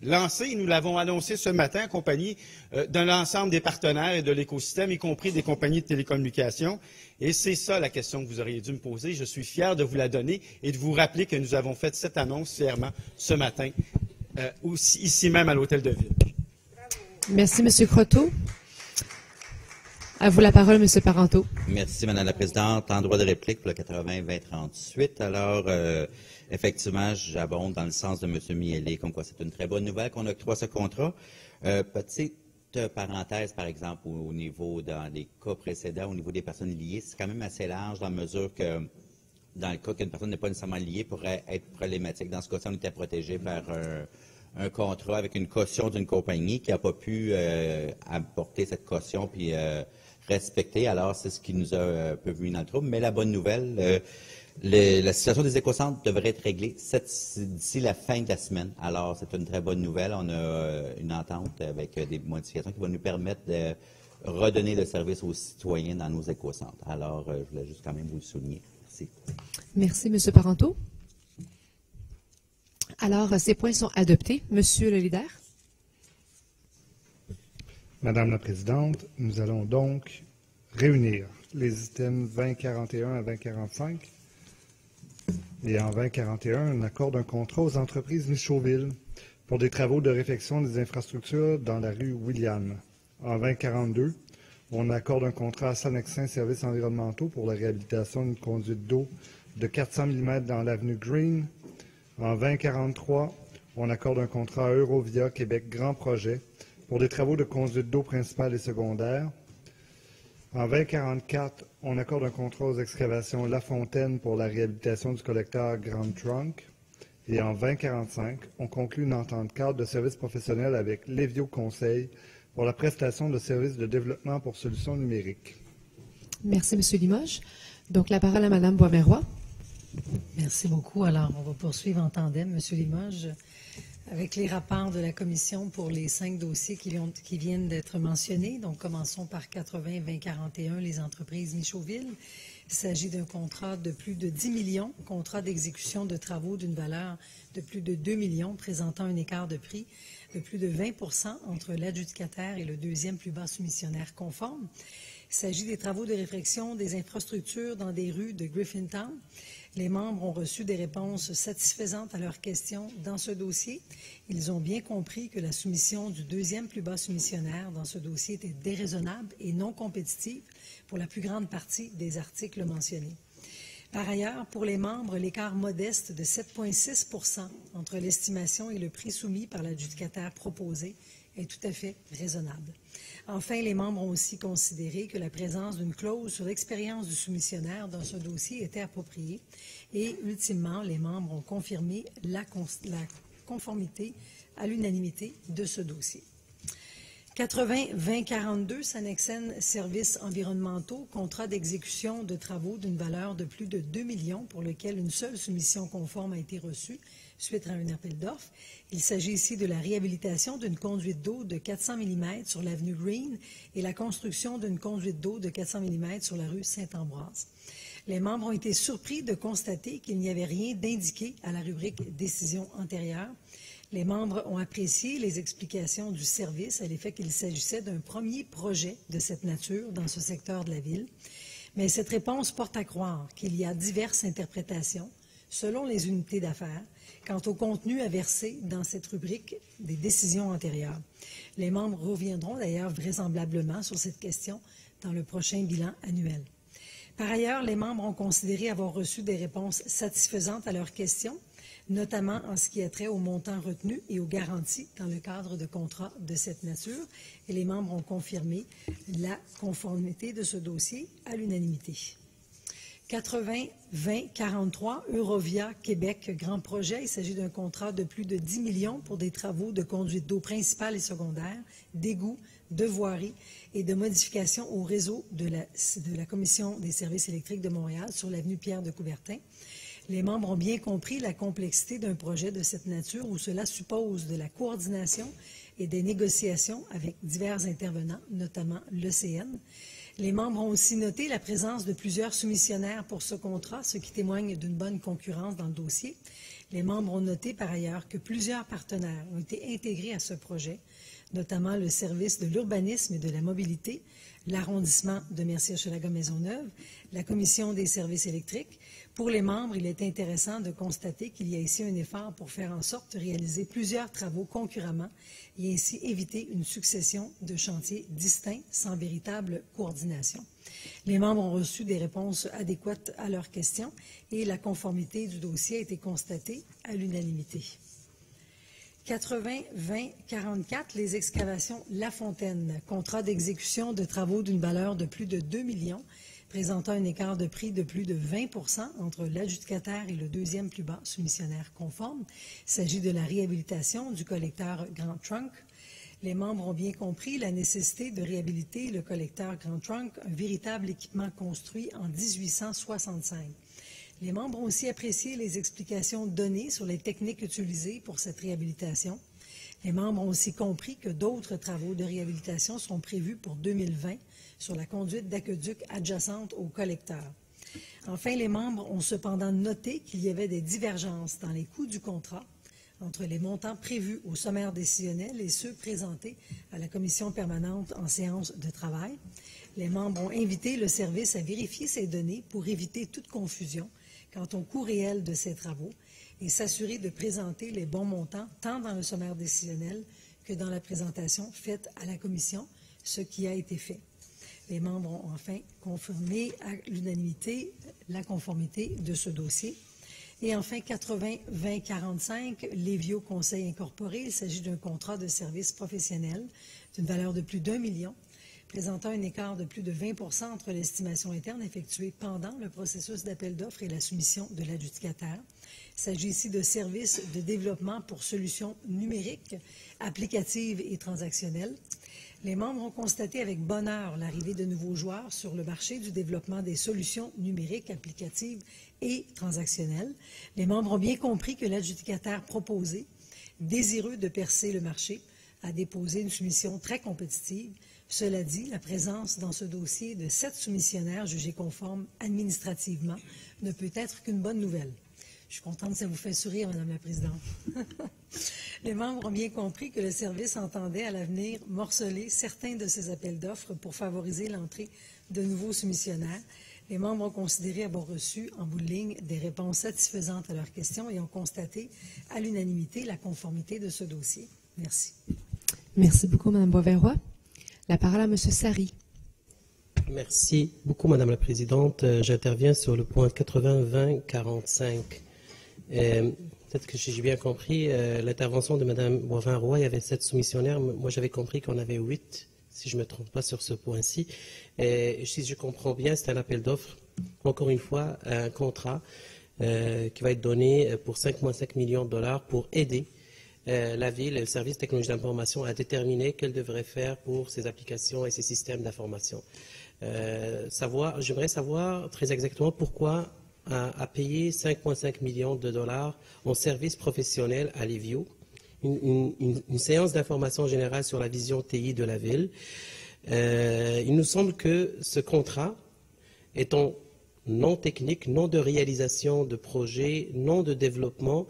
lancer. Et nous l'avons annoncé ce matin en compagnie de l'ensemble des partenaires et de l'écosystème, y compris des compagnies de télécommunications. Et c'est ça la question que vous auriez dû me poser. Je suis fier de vous la donner et de vous rappeler que nous avons fait cette annonce fièrement ce matin, ici même à l'Hôtel de Ville. Merci, M. Croteau. À vous la parole, M. Parenteau. Merci, Mme la Présidente. En droit de réplique pour le 80-20-38. Alors, effectivement, j'abonde dans le sens de M. Miele, comme quoi c'est une très bonne nouvelle qu'on octroie ce contrat. Petite parenthèse, par exemple, au niveau, dans les cas précédents, au niveau des personnes liées, c'est quand même assez large dans la mesure que, dans le cas qu'une personne n'est pas nécessairement liée, pourrait être problématique. Dans ce cas-ci, on était protégé par un contrat avec une caution d'une compagnie qui n'a pas pu apporter cette caution puis respecté. Alors, c'est ce qui nous a un peu mis dans le trouble. Mais la bonne nouvelle, la situation des écocentres devrait être réglée d'ici la fin de la semaine. Alors, c'est une très bonne nouvelle. On a une entente avec des modifications qui vont nous permettre de redonner le service aux citoyens dans nos écocentres. Alors, je voulais juste quand même vous le souligner. Merci. Merci, M. Parenteau. Alors, ces points sont adoptés. Monsieur le leader. Madame la Présidente, nous allons donc réunir les items 2041 à 2045. Et en 2041, on accorde un contrat aux entreprises Michauville pour des travaux de réfection des infrastructures dans la rue William. En 2042, on accorde un contrat à Sonnexin Services environnementaux pour la réhabilitation d'une conduite d'eau de 400 mm dans l'avenue Green. En 2043, on accorde un contrat à Eurovia Québec Grand Projet pour des travaux de conduite d'eau principale et secondaire. En 2044, on accorde un contrat aux excavations La Fontaine pour la réhabilitation du collecteur Grand Trunk. Et en 2045, on conclut une entente cadre de services professionnels avec Lévio Conseil pour la prestation de services de développement pour solutions numériques. Merci, M. Limoges. Donc, la parole à Mme Boisvert-Roy. Merci beaucoup. Alors, on va poursuivre en tandem, M. Limoges, avec les rapports de la Commission pour les 5 dossiers qui viennent d'être mentionnés. Donc, commençons par 80-2041, les entreprises Michauville. Il s'agit d'un contrat de plus de 10 millions, contrat d'exécution de travaux d'une valeur de plus de 2 millions, présentant un écart de prix de plus de 20 % entre l'adjudicataire et le deuxième plus bas soumissionnaire conforme. Il s'agit des travaux de réfection des infrastructures dans des rues de Griffintown. Les membres ont reçu des réponses satisfaisantes à leurs questions dans ce dossier. Ils ont bien compris que la soumission du deuxième plus bas soumissionnaire dans ce dossier était déraisonnable et non compétitive pour la plus grande partie des articles mentionnés. Par ailleurs, pour les membres, l'écart modeste de 7,6 % entre l'estimation et le prix soumis par l'adjudicataire proposé est tout à fait raisonnable. Enfin, les membres ont aussi considéré que la présence d'une clause sur l'expérience du soumissionnaire dans ce dossier était appropriée et, ultimement, les membres ont confirmé la conformité à l'unanimité de ce dossier. 80-2042, Sonnexin Services environnementaux, contrat d'exécution de travaux d'une valeur de plus de 2 millions pour lequel une seule soumission conforme a été reçue suite à un appel d'offres. Il s'agit ici de la réhabilitation d'une conduite d'eau de 400 mm sur l'avenue Green et la construction d'une conduite d'eau de 400 mm sur la rue Saint-Ambroise. Les membres ont été surpris de constater qu'il n'y avait rien d'indiqué à la rubrique « Décision antérieure ». Les membres ont apprécié les explications du service à l'effet qu'il s'agissait d'un premier projet de cette nature dans ce secteur de la ville. Mais cette réponse porte à croire qu'il y a diverses interprétations, selon les unités d'affaires, quant au contenu à verser dans cette rubrique des décisions antérieures. Les membres reviendront d'ailleurs vraisemblablement sur cette question dans le prochain bilan annuel. Par ailleurs, les membres ont considéré avoir reçu des réponses satisfaisantes à leurs questions, notamment en ce qui a trait au montant retenu et aux garanties dans le cadre de contrats de cette nature. Et les membres ont confirmé la conformité de ce dossier à l'unanimité. 80-20-43, Eurovia Québec Grand Projet. Il s'agit d'un contrat de plus de 10 millions pour des travaux de conduite d'eau principale et secondaire, d'égouts, de voirie et de modification au réseau de la Commission des services électriques de Montréal sur l'avenue Pierre de Coubertin. Les membres ont bien compris la complexité d'un projet de cette nature où cela suppose de la coordination et des négociations avec divers intervenants, notamment l'ECN. Les membres ont aussi noté la présence de plusieurs soumissionnaires pour ce contrat, ce qui témoigne d'une bonne concurrence dans le dossier. Les membres ont noté par ailleurs que plusieurs partenaires ont été intégrés à ce projet, notamment le service de l'urbanisme et de la mobilité, l'arrondissement de Mercier-Hochelaga-Maisonneuve, la Commission des services électriques. Pour les membres, il est intéressant de constater qu'il y a ici un effort pour faire en sorte de réaliser plusieurs travaux concurremment et ainsi éviter une succession de chantiers distincts sans véritable coordination. Les membres ont reçu des réponses adéquates à leurs questions et la conformité du dossier a été constatée à l'unanimité. 80-20-44, les excavations La Fontaine, contrat d'exécution de travaux d'une valeur de plus de 2 millions, présentant un écart de prix de plus de 20 % entre l'adjudicataire et le deuxième plus bas soumissionnaire conforme. Il s'agit de la réhabilitation du collecteur Grand Trunk. Les membres ont bien compris la nécessité de réhabiliter le collecteur Grand Trunk, un véritable équipement construit en 1865. Les membres ont aussi apprécié les explications données sur les techniques utilisées pour cette réhabilitation. Les membres ont aussi compris que d'autres travaux de réhabilitation sont prévus pour 2020 sur la conduite d'aqueduc adjacente au collecteur. Enfin, les membres ont cependant noté qu'il y avait des divergences dans les coûts du contrat entre les montants prévus au sommaire décisionnel et ceux présentés à la commission permanente en séance de travail. Les membres ont invité le service à vérifier ces données pour éviter toute confusion quant au coût réel de ces travaux et s'assurer de présenter les bons montants tant dans le sommaire décisionnel que dans la présentation faite à la commission, ce qui a été fait. Les membres ont enfin confirmé à l'unanimité la conformité de ce dossier. Et enfin, 80-20-45, Lévio Conseil Incorporé. Il s'agit d'un contrat de service professionnel d'une valeur de plus d'1 million, présentant un écart de plus de 20 % entre l'estimation interne effectuée pendant le processus d'appel d'offres et la soumission de l'adjudicataire. Il s'agit ici de services de développement pour solutions numériques, applicatives et transactionnelles. Les membres ont constaté avec bonheur l'arrivée de nouveaux joueurs sur le marché du développement des solutions numériques, applicatives et transactionnelles. Les membres ont bien compris que l'adjudicataire proposé, désireux de percer le marché, a déposé une soumission très compétitive. Cela dit, la présence dans ce dossier de 7 soumissionnaires jugés conformes administrativement ne peut être qu'une bonne nouvelle. Je suis contente que ça vous fait sourire, Madame la Présidente. Les membres ont bien compris que le service entendait à l'avenir morceler certains de ces appels d'offres pour favoriser l'entrée de nouveaux soumissionnaires. Les membres ont considéré avoir reçu, en bout de ligne, des réponses satisfaisantes à leurs questions et ont constaté à l'unanimité la conformité de ce dossier. Merci. Merci beaucoup, Mme Boisverrois. La parole à M. Sari. Merci beaucoup, Madame la Présidente. J'interviens sur le point 80-20-45. Peut-être que j'ai bien compris l'intervention de Mme Boisvin-Roy. Il y avait 7 soumissionnaires. Moi, j'avais compris qu'on avait 8, si je ne me trompe pas sur ce point-ci. Si je comprends bien, c'est un appel d'offres. Encore une fois, un contrat qui va être donné pour 5,5 millions de dollars pour aider la ville et le service de technologie d'information à déterminer qu'elle devrait faire pour ses applications et ses systèmes d'information. J'aimerais savoir très exactement pourquoi a payé 5,5 millions de dollars en service professionnel à Lévio, une séance d'information générale sur la vision TI de la ville. Il nous semble que ce contrat, étant non technique, non de réalisation de projet, non de développement,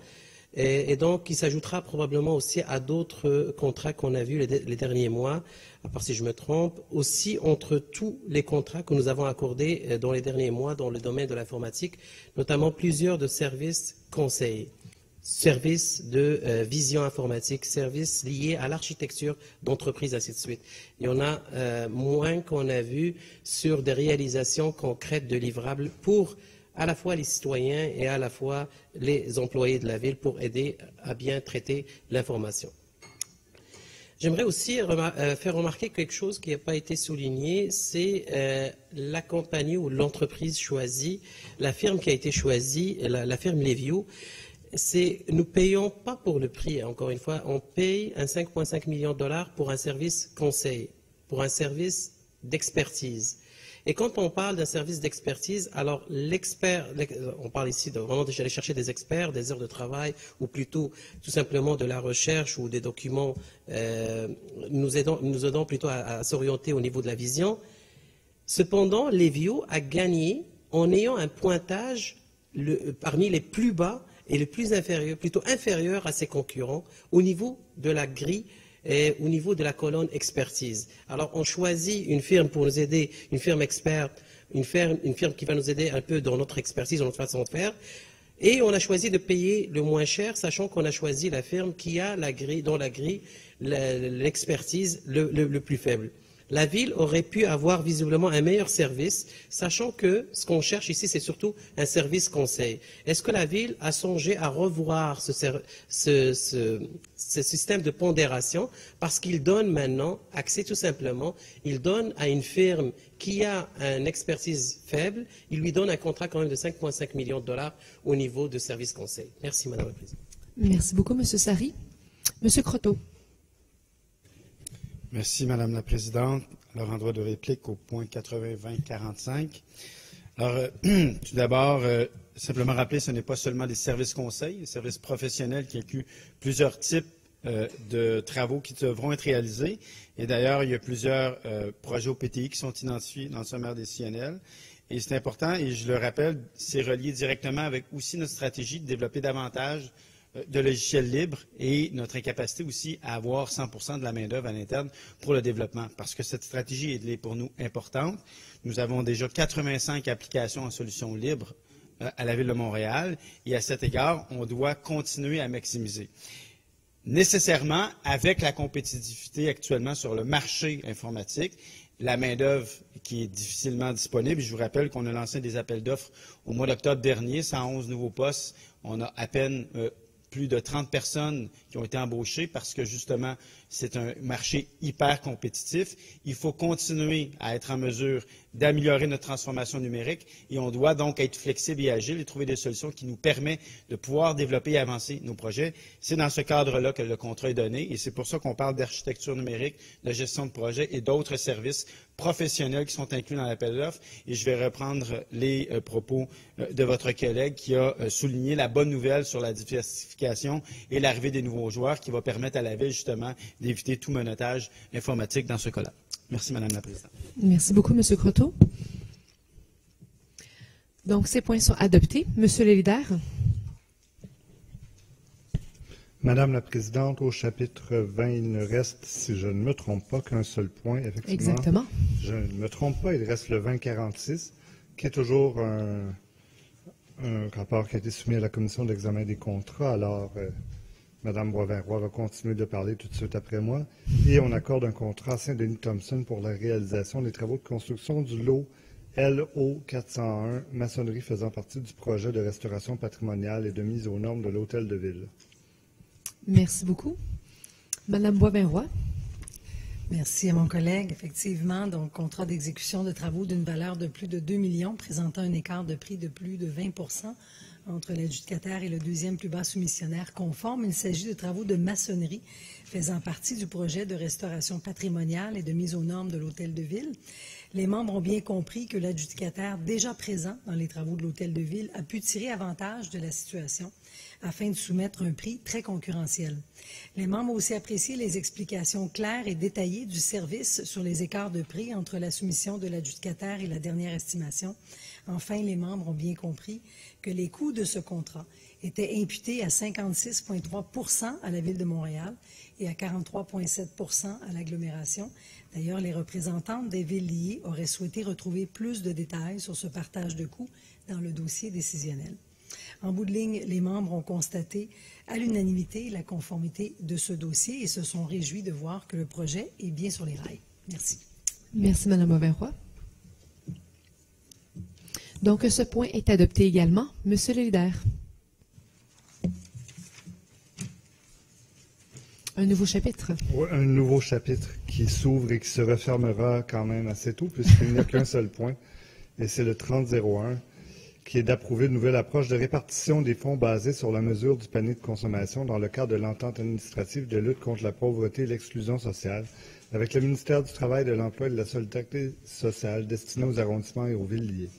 et donc il s'ajoutera probablement aussi à d'autres contrats qu'on a vus les derniers mois, à part si je me trompe, aussi entre tous les contrats que nous avons accordés dans les derniers mois dans le domaine de l'informatique, notamment plusieurs de services conseils, services de vision informatique, services liés à l'architecture d'entreprise, ainsi de suite. Il y en a moins qu'on a vu sur des réalisations concrètes de livrables pour à la fois les citoyens et à la fois les employés de la ville pour aider à bien traiter l'information. J'aimerais aussi faire remarquer quelque chose qui n'a pas été souligné, c'est la compagnie ou l'entreprise choisie, la firme qui a été choisie, la firme Lévio. Nous ne payons pas pour le prix, encore une fois, on paye un 5,5 millions de dollars pour un service conseil, pour un service d'expertise. Et quand on parle d'un service d'expertise, alors on parle ici vraiment d'aller chercher des experts, des heures de travail, ou plutôt tout simplement de la recherche ou des documents nous aidant plutôt à s'orienter au niveau de la vision. Cependant, Lévio a gagné en ayant un pointage parmi les plus bas et les plus inférieurs, plutôt inférieur à ses concurrents au niveau de la grille et au niveau de la colonne expertise. Alors, on choisit une firme pour nous aider, une firme experte, une firme qui va nous aider un peu dans notre expertise, dans notre façon de faire. Et on a choisi de payer le moins cher, sachant qu'on a choisi la firme qui a dans la grille l'expertise le plus faible. La ville aurait pu avoir visiblement un meilleur service, sachant que ce qu'on cherche ici, c'est surtout un service conseil. Est-ce que la ville a songé à revoir ce système de pondération parce qu'il donne maintenant accès tout simplement, il donne à une firme qui a une expertise faible, il lui donne un contrat quand même de 5,5 millions de dollars au niveau de service conseil. Merci, Madame la Présidente. Merci beaucoup, M. Sari. M. Croteau. Merci, Madame la Présidente. Alors, en droit de réplique au point 80-20-45. Alors, tout d'abord, simplement rappeler, ce n'est pas seulement des services conseils, des services professionnels qui incluent plusieurs types de travaux qui devront être réalisés. Et d'ailleurs, il y a plusieurs projets au PTI qui sont identifiés dans le sommaire des CNL. Et c'est important, et je le rappelle, c'est relié directement avec aussi notre stratégie de développer davantage de logiciels libres et notre incapacité aussi à avoir 100% de la main-d'œuvre à l'interne pour le développement, parce que cette stratégie est pour nous importante. Nous avons déjà 85 applications en solutions libres à la Ville de Montréal, et à cet égard, on doit continuer à maximiser. Nécessairement, avec la compétitivité actuellement sur le marché informatique, la main-d'œuvre qui est difficilement disponible. Je vous rappelle qu'on a lancé des appels d'offres au mois d'octobre dernier, 111 nouveaux postes. On a à peine plus de 30 personnes qui ont été embauchées parce que, justement, c'est un marché hyper compétitif. Il faut continuer à être en mesure d'améliorer notre transformation numérique et on doit donc être flexible et agile et trouver des solutions qui nous permettent de pouvoir développer et avancer nos projets. C'est dans ce cadre-là que le contrat est donné et c'est pour ça qu'on parle d'architecture numérique, de gestion de projet et d'autres services professionnels qui sont inclus dans l'appel d'offres. Et je vais reprendre les propos de votre collègue qui a souligné la bonne nouvelle sur la diversification et l'arrivée des nouveaux joueurs qui va permettre à la Ville, justement, d'éviter tout menottage informatique dans ce cas-là. Merci, Madame la Présidente. Merci beaucoup, M. Croteau. Donc, ces points sont adoptés. Monsieur le leader. Madame la Présidente, au chapitre 20, il ne reste, si je ne me trompe pas, qu'un seul point, effectivement. Exactement. Je ne me trompe pas, il reste le 2046, qui est toujours un rapport qui a été soumis à la Commission d'examen des contrats. Alors, Mme Boisvert-Roy va continuer de parler tout de suite après moi. Et on accorde un contrat à Saint-Denis Thompson pour la réalisation des travaux de construction du lot LO 401, maçonnerie faisant partie du projet de restauration patrimoniale et de mise aux normes de l'Hôtel de Ville. Merci beaucoup. Mme Boisvert-Roy. Merci à mon collègue. Effectivement, donc, contrat d'exécution de travaux d'une valeur de plus de 2 millions, présentant un écart de prix de plus de 20 entre l'adjudicataire et le deuxième plus bas soumissionnaire conforme. Il s'agit de travaux de maçonnerie faisant partie du projet de restauration patrimoniale et de mise aux normes de l'Hôtel de Ville. Les membres ont bien compris que l'adjudicataire déjà présent dans les travaux de l'Hôtel de Ville a pu tirer avantage de la situation afin de soumettre un prix très concurrentiel. Les membres ont aussi apprécié les explications claires et détaillées du service sur les écarts de prix entre la soumission de l'adjudicataire et la dernière estimation. Enfin, les membres ont bien compris que les coûts de ce contrat étaient imputés à 56,3 % à la Ville de Montréal et à 43,7 % à l'agglomération. D'ailleurs, les représentantes des villes liées auraient souhaité retrouver plus de détails sur ce partage de coûts dans le dossier décisionnel. En bout de ligne, les membres ont constaté à l'unanimité la conformité de ce dossier et se sont réjouis de voir que le projet est bien sur les rails. Merci. Merci, Mme Boisvert-Roy. Donc, ce point est adopté également. Monsieur le leader. Un nouveau chapitre. Oui, un nouveau chapitre qui s'ouvre et qui se refermera quand même assez tôt, puisqu'il n'y a qu'un seul point, et c'est le 3001, qui est d'approuver une nouvelle approche de répartition des fonds basée sur la mesure du panier de consommation dans le cadre de l'entente administrative de lutte contre la pauvreté et l'exclusion sociale avec le ministère du Travail, de l'Emploi et de la Solidarité sociale destiné aux arrondissements et aux villes liées.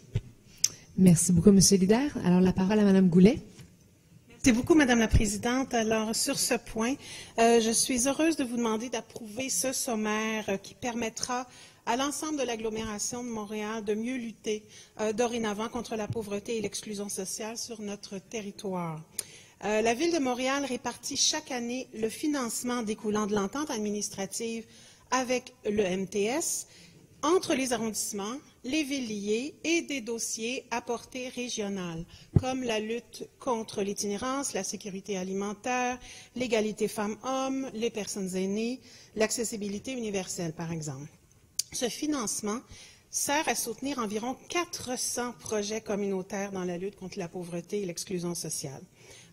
Merci beaucoup, Monsieur le leader. Alors, la parole à Mme Goulet. Merci beaucoup, Madame la Présidente. Alors, sur ce point, je suis heureuse de vous demander d'approuver ce sommaire qui permettra à l'ensemble de l'agglomération de Montréal de mieux lutter dorénavant contre la pauvreté et l'exclusion sociale sur notre territoire. La Ville de Montréal répartit chaque année le financement découlant de l'entente administrative avec le MTS entre les arrondissements, les villes liées et des dossiers à portée régionale, comme la lutte contre l'itinérance, la sécurité alimentaire, l'égalité femmes-hommes, les personnes aînées, l'accessibilité universelle, par exemple. Ce financement sert à soutenir environ 400 projets communautaires dans la lutte contre la pauvreté et l'exclusion sociale.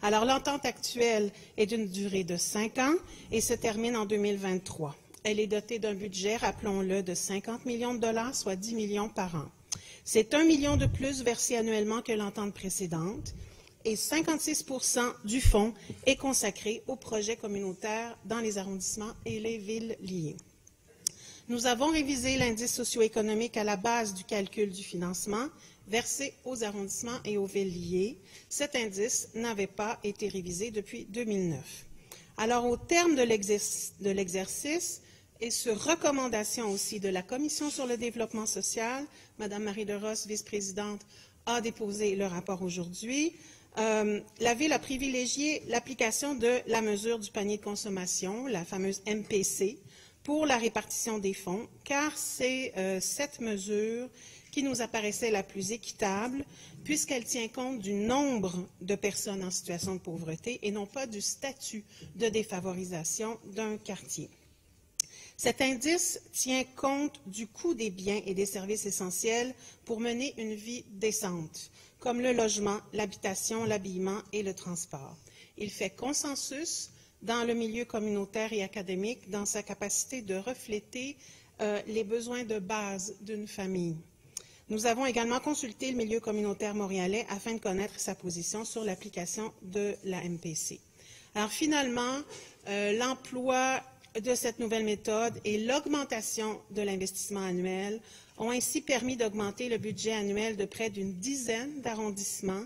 Alors, l'entente actuelle est d'une durée de 5 ans et se termine en 2023. Elle est dotée d'un budget, rappelons-le, de 50 millions de dollars, soit 10 millions par an. C'est 1 million de plus versé annuellement que l'entente précédente et 56 % du fonds est consacré aux projets communautaires dans les arrondissements et les villes liées. Nous avons révisé l'indice socio-économique à la base du calcul du financement versé aux arrondissements et aux villes liées. Cet indice n'avait pas été révisé depuis 2009. Alors, au terme de l'exercice, et sur recommandation aussi de la Commission sur le développement social, Mme Marie DeRoss, vice-présidente, a déposé le rapport aujourd'hui. La Ville a privilégié l'application de la mesure du panier de consommation, la fameuse MPC, pour la répartition des fonds, car c'est cette mesure qui nous apparaissait la plus équitable, puisqu'elle tient compte du nombre de personnes en situation de pauvreté et non pas du statut de défavorisation d'un quartier. Cet indice tient compte du coût des biens et des services essentiels pour mener une vie décente, comme le logement, l'habitation, l'habillement et le transport. Il fait consensus dans le milieu communautaire et académique dans sa capacité de refléter les besoins de base d'une famille. Nous avons également consulté le milieu communautaire montréalais afin de connaître sa position sur l'application de la MPC. Alors finalement, l'emploi de cette nouvelle méthode et l'augmentation de l'investissement annuel ont ainsi permis d'augmenter le budget annuel de près d'une dizaine d'arrondissements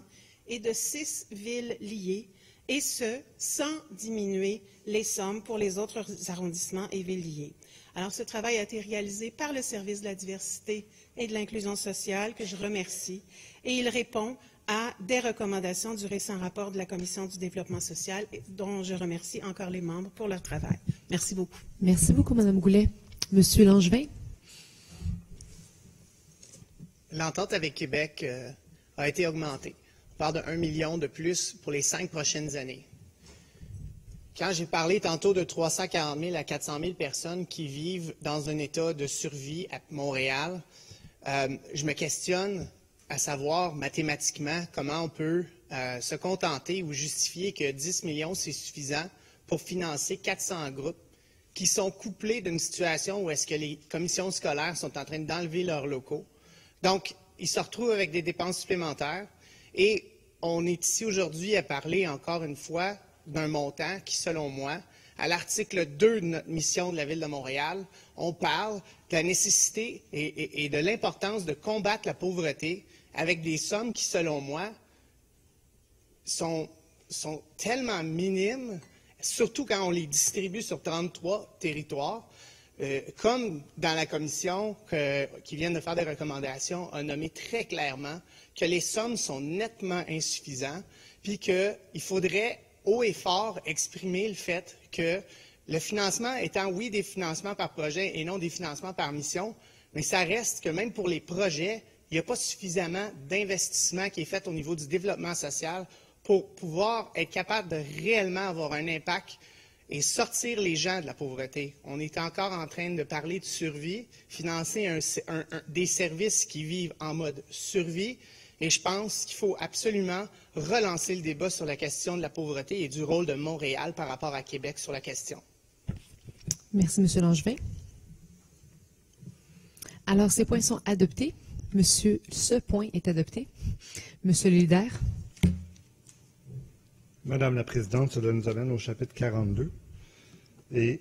et de 6 villes liées, et ce, sans diminuer les sommes pour les autres arrondissements et villes liées. Alors, ce travail a été réalisé par le Service de la diversité et de l'inclusion sociale, que je remercie, et il répond à des recommandations du récent rapport de la Commission du développement social, dont je remercie encore les membres pour leur travail. Merci beaucoup. Merci beaucoup, Mme Goulet. Monsieur Langevin. L'entente avec Québec a été augmentée. On parle de 1 million de plus pour les 5 prochaines années. Quand j'ai parlé tantôt de 340 000 à 400 000 personnes qui vivent dans un état de survie à Montréal, je me questionne à savoir mathématiquement comment on peut se contenter ou justifier que 10 millions, c'est suffisant pour financer 400 groupes qui sont couplés d'une situation où est-ce que les commissions scolaires sont en train d'enlever leurs locaux. Donc, ils se retrouvent avec des dépenses supplémentaires et on est ici aujourd'hui à parler encore une fois d'un montant qui, selon moi, à l'article 2 de notre mission de la Ville de Montréal, on parle de la nécessité et de l'importance de combattre la pauvreté avec des sommes qui, selon moi, sont tellement minimes, surtout quand on les distribue sur 33 territoires, comme dans la commission qui vient de faire des recommandations, a nommé très clairement que les sommes sont nettement insuffisantes, puis qu'il faudrait haut et fort exprimer le fait que le financement étant, oui, des financements par projet et non des financements par mission, mais ça reste que même pour les projets, il n'y a pas suffisamment d'investissement qui est fait au niveau du développement social pour pouvoir être capable de réellement avoir un impact et sortir les gens de la pauvreté. On est encore en train de parler de survie, financer des services qui vivent en mode survie, et je pense qu'il faut absolument relancer le débat sur la question de la pauvreté et du rôle de Montréal par rapport à Québec sur la question. Merci, M. Langevin. Alors, ces points sont adoptés. Ce point est adopté. Monsieur le leader. Madame la Présidente, cela nous amène au chapitre 42. Et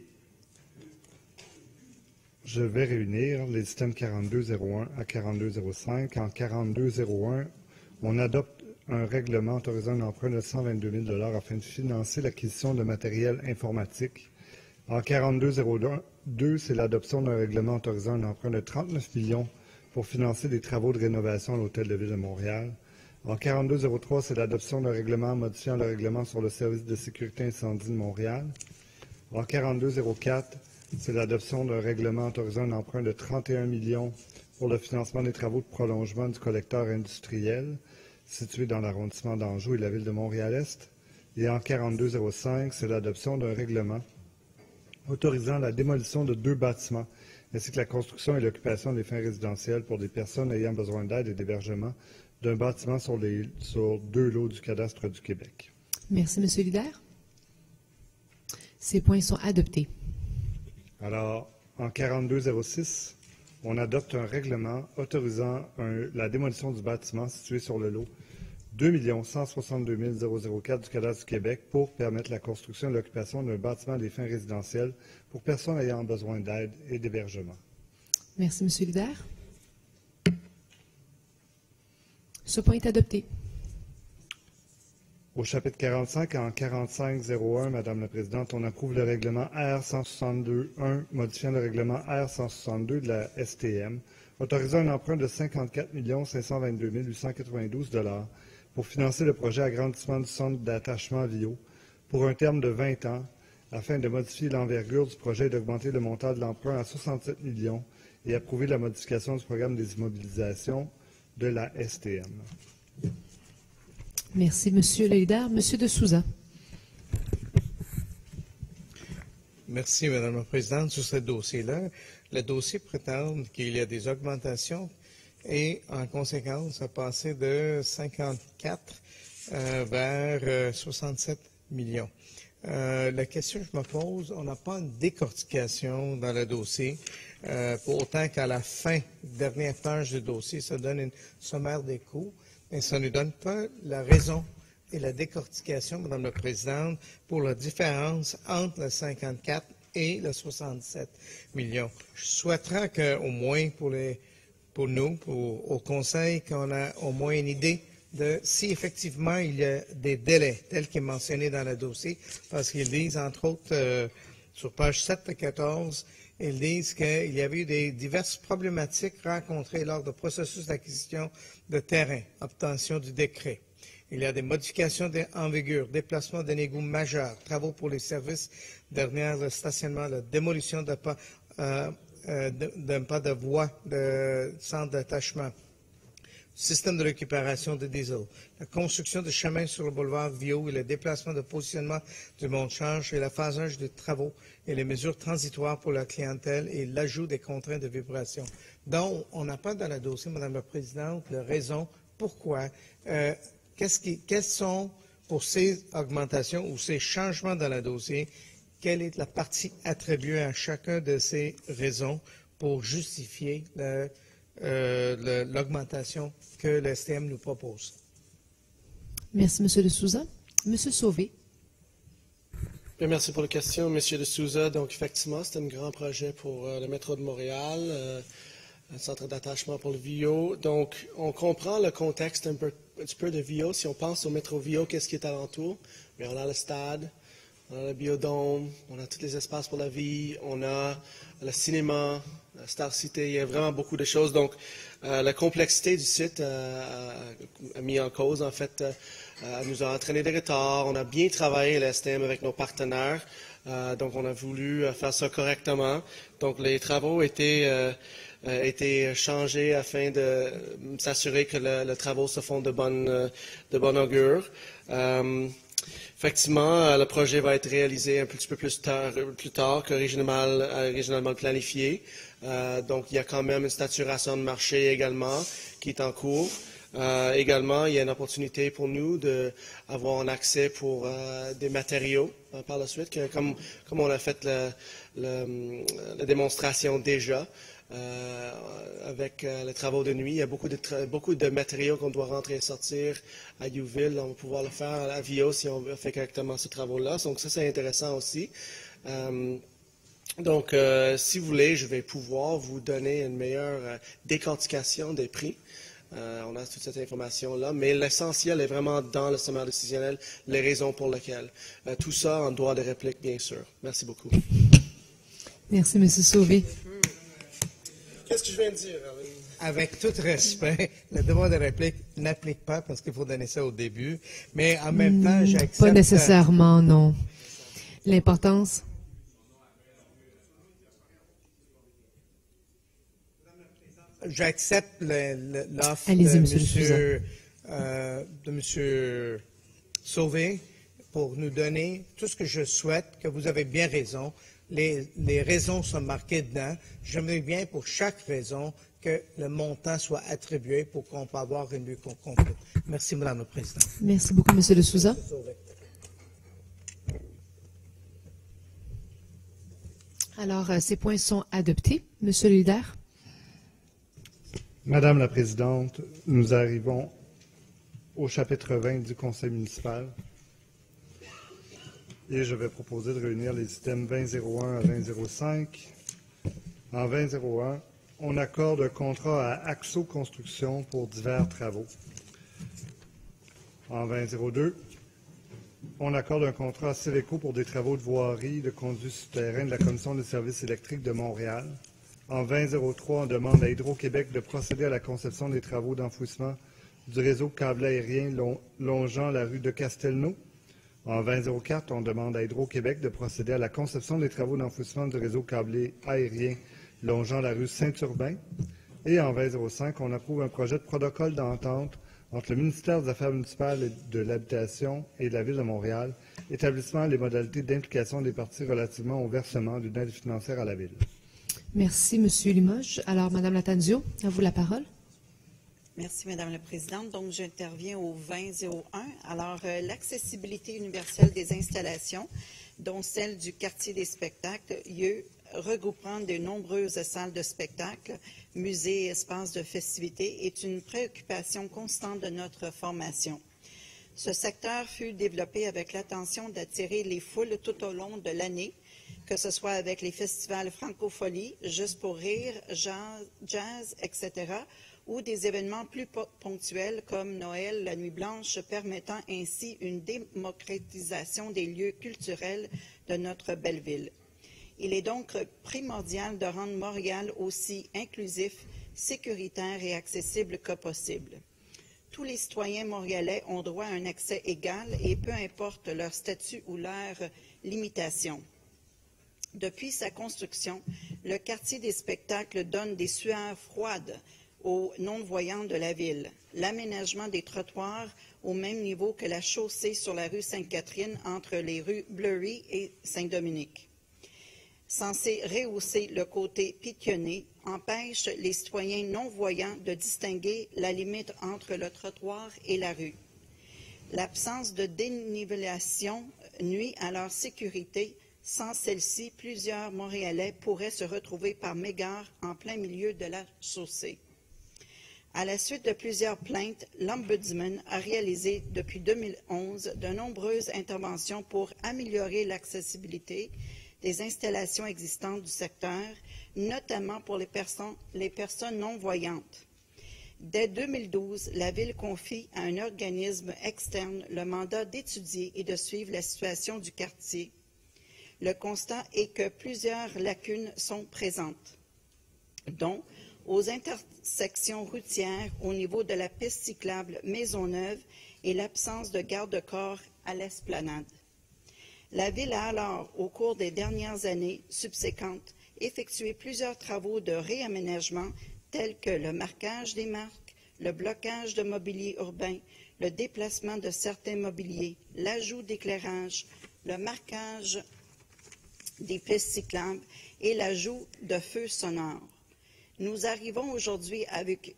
je vais réunir les systèmes 4201 à 4205. En 4201, on adopte un règlement autorisant un emprunt de 122 000 $ afin de financer l'acquisition de matériel informatique. En 4202, c'est l'adoption d'un règlement autorisant un emprunt de 39 millions pour financer des travaux de rénovation à l'Hôtel de Ville de Montréal. En 4203, c'est l'adoption d'un règlement modifiant le règlement sur le service de sécurité incendie de Montréal. En 4204, c'est l'adoption d'un règlement autorisant un emprunt de 31 millions pour le financement des travaux de prolongement du collecteur industriel situé dans l'arrondissement d'Anjou et la Ville de Montréal-Est. Et en 4205, c'est l'adoption d'un règlement autorisant la démolition de 2 bâtiments ainsi que la construction et l'occupation des fins résidentielles pour des personnes ayant besoin d'aide et d'hébergement d'un bâtiment sur 2 lots du cadastre du Québec. Merci, M. le leader. Ces points sont adoptés. Alors, en 4206, on adopte un règlement autorisant la démolition du bâtiment situé sur le lot 2 162 004 du cadastre du Québec pour permettre la construction et l'occupation d'un bâtiment des fins résidentielles pour personnes ayant besoin d'aide et d'hébergement. Merci, M. Lider. Ce point est adopté. Au chapitre 45, en 4501, Madame la Présidente, on approuve le règlement R162.1, modifiant le règlement R162 de la STM, autorisant un emprunt de 54 522 892 $ pour financer le projet agrandissement du centre d'attachement VIO pour un terme de 20 ans, afin de modifier l'envergure du projet et d'augmenter le montant de l'emprunt à 67 millions et approuver la modification du programme des immobilisations de la STM. Merci, M. le leader. M. de Souza. Merci, Mme la Présidente. Sur ce dossier-là, le dossier prétend qu'il y a des augmentations et, en conséquence, a passé de 54 vers 67 millions. La question que je me pose, on n'a pas une décortication dans le dossier, pour autant qu'à la fin, dernière page du dossier, ça donne une sommaire des coûts. Mais ça ne nous donne pas la raison et la décortication, Mme la Présidente, pour la différence entre le 54 et le 67 millions. Je souhaiterais qu'au moins pour nous, au Conseil, qu'on ait au moins une idée de si effectivement il y a des délais tels qu'il est mentionné dans le dossier, parce qu'ils disent, entre autres, sur page 7 et 14, ils disent qu'il y avait eu des diverses problématiques rencontrées lors du processus d'acquisition de terrain, obtention du décret. Il y a des modifications en vigueur, déplacement d'un égout majeur, travaux pour les services dernière, le stationnement, la démolition d'un pas de voie de centre d'attachement, système de récupération de diesel, la construction de chemins sur le boulevard Viau et le déplacement de positionnement du monte-charge et le phasage des travaux et les mesures transitoires pour la clientèle et l'ajout des contraintes de vibration. Donc, on n'a pas dans le dossier, Mme la Présidente, la raison pourquoi, quelles sont pour ces augmentations ou ces changements dans le dossier, quelle est la partie attribuée à chacun de ces raisons pour justifier l'augmentation que le STM nous propose. Merci, M. de Souza. M. Sauvé. Bien, merci pour la question, M. de Souza. Donc, effectivement, c'est un grand projet pour le métro de Montréal, un centre d'attachement pour le VIO. Donc, on comprend le contexte un petit peu de VIO. Si on pense au métro VIO, qu'est-ce qui est alentour? Mais on a le stade, on a le biodôme, on a tous les espaces pour la vie, on a le cinéma, la Star City, il y a vraiment beaucoup de choses. Donc, la complexité du site a mis en cause, en fait, nous a entraîné des retards. On a bien travaillé la STM avec nos partenaires, donc on a voulu faire ça correctement. Donc, les travaux étaient changés afin de s'assurer que les travaux se font de bonne augure. Effectivement, le projet va être réalisé un petit peu plus tard qu'originalement planifié. Donc, il y a quand même une saturation de marché également qui est en cours. Également, il y a une opportunité pour nous d'avoir un accès pour des matériaux par la suite, comme on a fait la démonstration déjà. Avec les travaux de nuit, il y a beaucoup de matériaux qu'on doit rentrer et sortir à Youville. On va pouvoir le faire à VIO si on fait correctement ces travaux-là. Donc ça, c'est intéressant aussi. Donc, si vous voulez, je vais pouvoir vous donner une meilleure décortication des prix. On a toute cette information-là, mais l'essentiel est vraiment dans le sommaire décisionnel, les raisons pour lesquelles. Tout ça en droit de réplique, bien sûr. Merci beaucoup. Merci, M. Sauvé. Qu'est-ce que je viens de dire? Avec tout respect, le droit de réplique n'applique pas parce qu'il faut donner ça au début, mais en même temps, j'accepte... Pas nécessairement, non. L'importance... J'accepte l'offre de M. Sauvé pour nous donner tout ce que je souhaite, que vous avez bien raison. Les raisons sont marquées dedans. J'aimerais bien pour chaque raison que le montant soit attribué pour qu'on puisse avoir une vue complète. Merci, Mme la Présidente. Merci beaucoup, M. de Souza. Alors, ces points sont adoptés. M. le leader. Madame la Présidente, nous arrivons au chapitre 20 du Conseil municipal. Et je vais proposer de réunir les items 2001 à 2005. En 2001, on accorde un contrat à Axo Construction pour divers travaux. En 2002, on accorde un contrat à Céveco pour des travaux de voirie de conduits souterrains de la Commission des services électriques de Montréal. En 2003, on demande à Hydro-Québec de procéder à la conception des travaux d'enfouissement du réseau câble aérien longeant la rue de Castelnau. En 2004, on demande à Hydro-Québec de procéder à la conception des travaux d'enfouissement du réseau câblé aérien longeant la rue Saint-Urbain. Et en 2005, on approuve un projet de protocole d'entente entre le ministère des Affaires municipales et de l'Habitation et la Ville de Montréal, établissant les modalités d'implication des parties relativement au versement d'une aide financière à la Ville. Merci, M. Limoges. Alors, Mme Lattanzio, à vous la parole. Merci, Madame la Présidente. Donc, j'interviens au 2001. Alors, l'accessibilité universelle des installations, dont celle du quartier des spectacles, lieu regroupant de nombreuses salles de spectacle, musées et espaces de festivités, est une préoccupation constante de notre formation. Ce secteur fut développé avec l'intention d'attirer les foules tout au long de l'année, que ce soit avec les festivals Francofolie, Juste pour rire, jazz, etc., ou des événements plus ponctuels comme Noël, la Nuit blanche, permettant ainsi une démocratisation des lieux culturels de notre belle ville. Il est donc primordial de rendre Montréal aussi inclusif, sécuritaire et accessible que possible. Tous les citoyens montréalais ont droit à un accès égal et peu importe leur statut ou leur limitation. Depuis sa construction, le quartier des spectacles donne des sueurs froides aux non-voyants de la ville. L'aménagement des trottoirs au même niveau que la chaussée sur la rue Sainte-Catherine entre les rues Bleury et Saint-Dominique, censé rehausser le côté piétonné, empêche les citoyens non-voyants de distinguer la limite entre le trottoir et la rue. L'absence de dénivellation nuit à leur sécurité. Sans celle-ci, plusieurs Montréalais pourraient se retrouver par mégarde en plein milieu de la chaussée. À la suite de plusieurs plaintes, l'Ombudsman a réalisé depuis 2011 de nombreuses interventions pour améliorer l'accessibilité des installations existantes du secteur, notamment pour les personnes non-voyantes. Dès 2012, la Ville confie à un organisme externe le mandat d'étudier et de suivre la situation du quartier. Le constat est que plusieurs lacunes sont présentes, dont aux intersections routières au niveau de la piste cyclable Maisonneuve et l'absence de garde-corps à l'esplanade. La Ville a alors, au cours des dernières années subséquentes, effectué plusieurs travaux de réaménagement tels que le marquage des marques, le blocage de mobilier urbain, le déplacement de certains mobiliers, l'ajout d'éclairage, le marquage des pistes cyclables et l'ajout de feux sonores. Nous arrivons aujourd'hui avec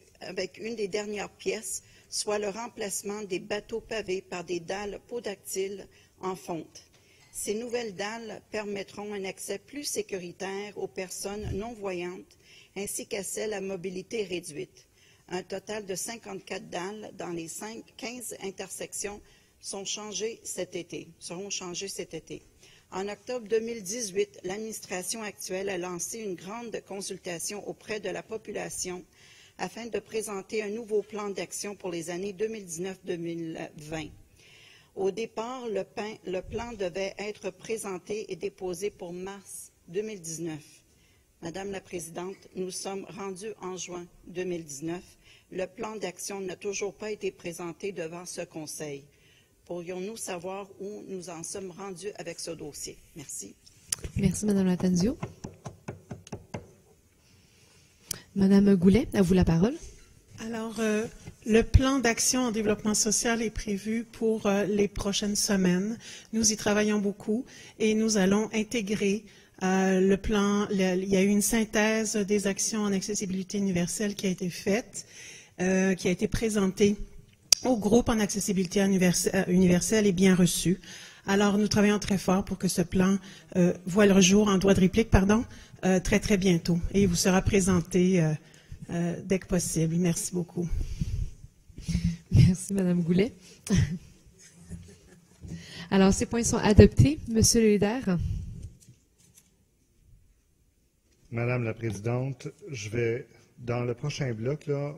une des dernières pièces, soit le remplacement des bateaux pavés par des dalles podactyles en fonte. Ces nouvelles dalles permettront un accès plus sécuritaire aux personnes non-voyantes ainsi qu'à celles à mobilité réduite. Un total de 54 dalles dans les 15 intersections seront changées cet été. En octobre 2018, l'administration actuelle a lancé une grande consultation auprès de la population afin de présenter un nouveau plan d'action pour les années 2019-2020. Au départ, le plan devait être présenté et déposé pour mars 2019. Madame la Présidente, nous sommes rendus en juin 2019. Le plan d'action n'a toujours pas été présenté devant ce Conseil. Pourrions-nous savoir où nous en sommes rendus avec ce dossier? Merci. Merci, Mme Lattanzio. Madame Goulet, à vous la parole. Alors, le plan d'action en développement social est prévu pour les prochaines semaines. Nous y travaillons beaucoup et nous allons intégrer le plan. Il y a eu une synthèse des actions en accessibilité universelle qui a été faite, qui a été présentée au groupe en accessibilité universelle et bien reçu. Alors, nous travaillons très fort pour que ce plan voie le jour en droit de réplique, très, très bientôt. Et il vous sera présenté dès que possible. Merci beaucoup. Merci, Mme Goulet. Alors, ces points sont adoptés. Monsieur le leader. Madame la Présidente, dans le prochain bloc, là,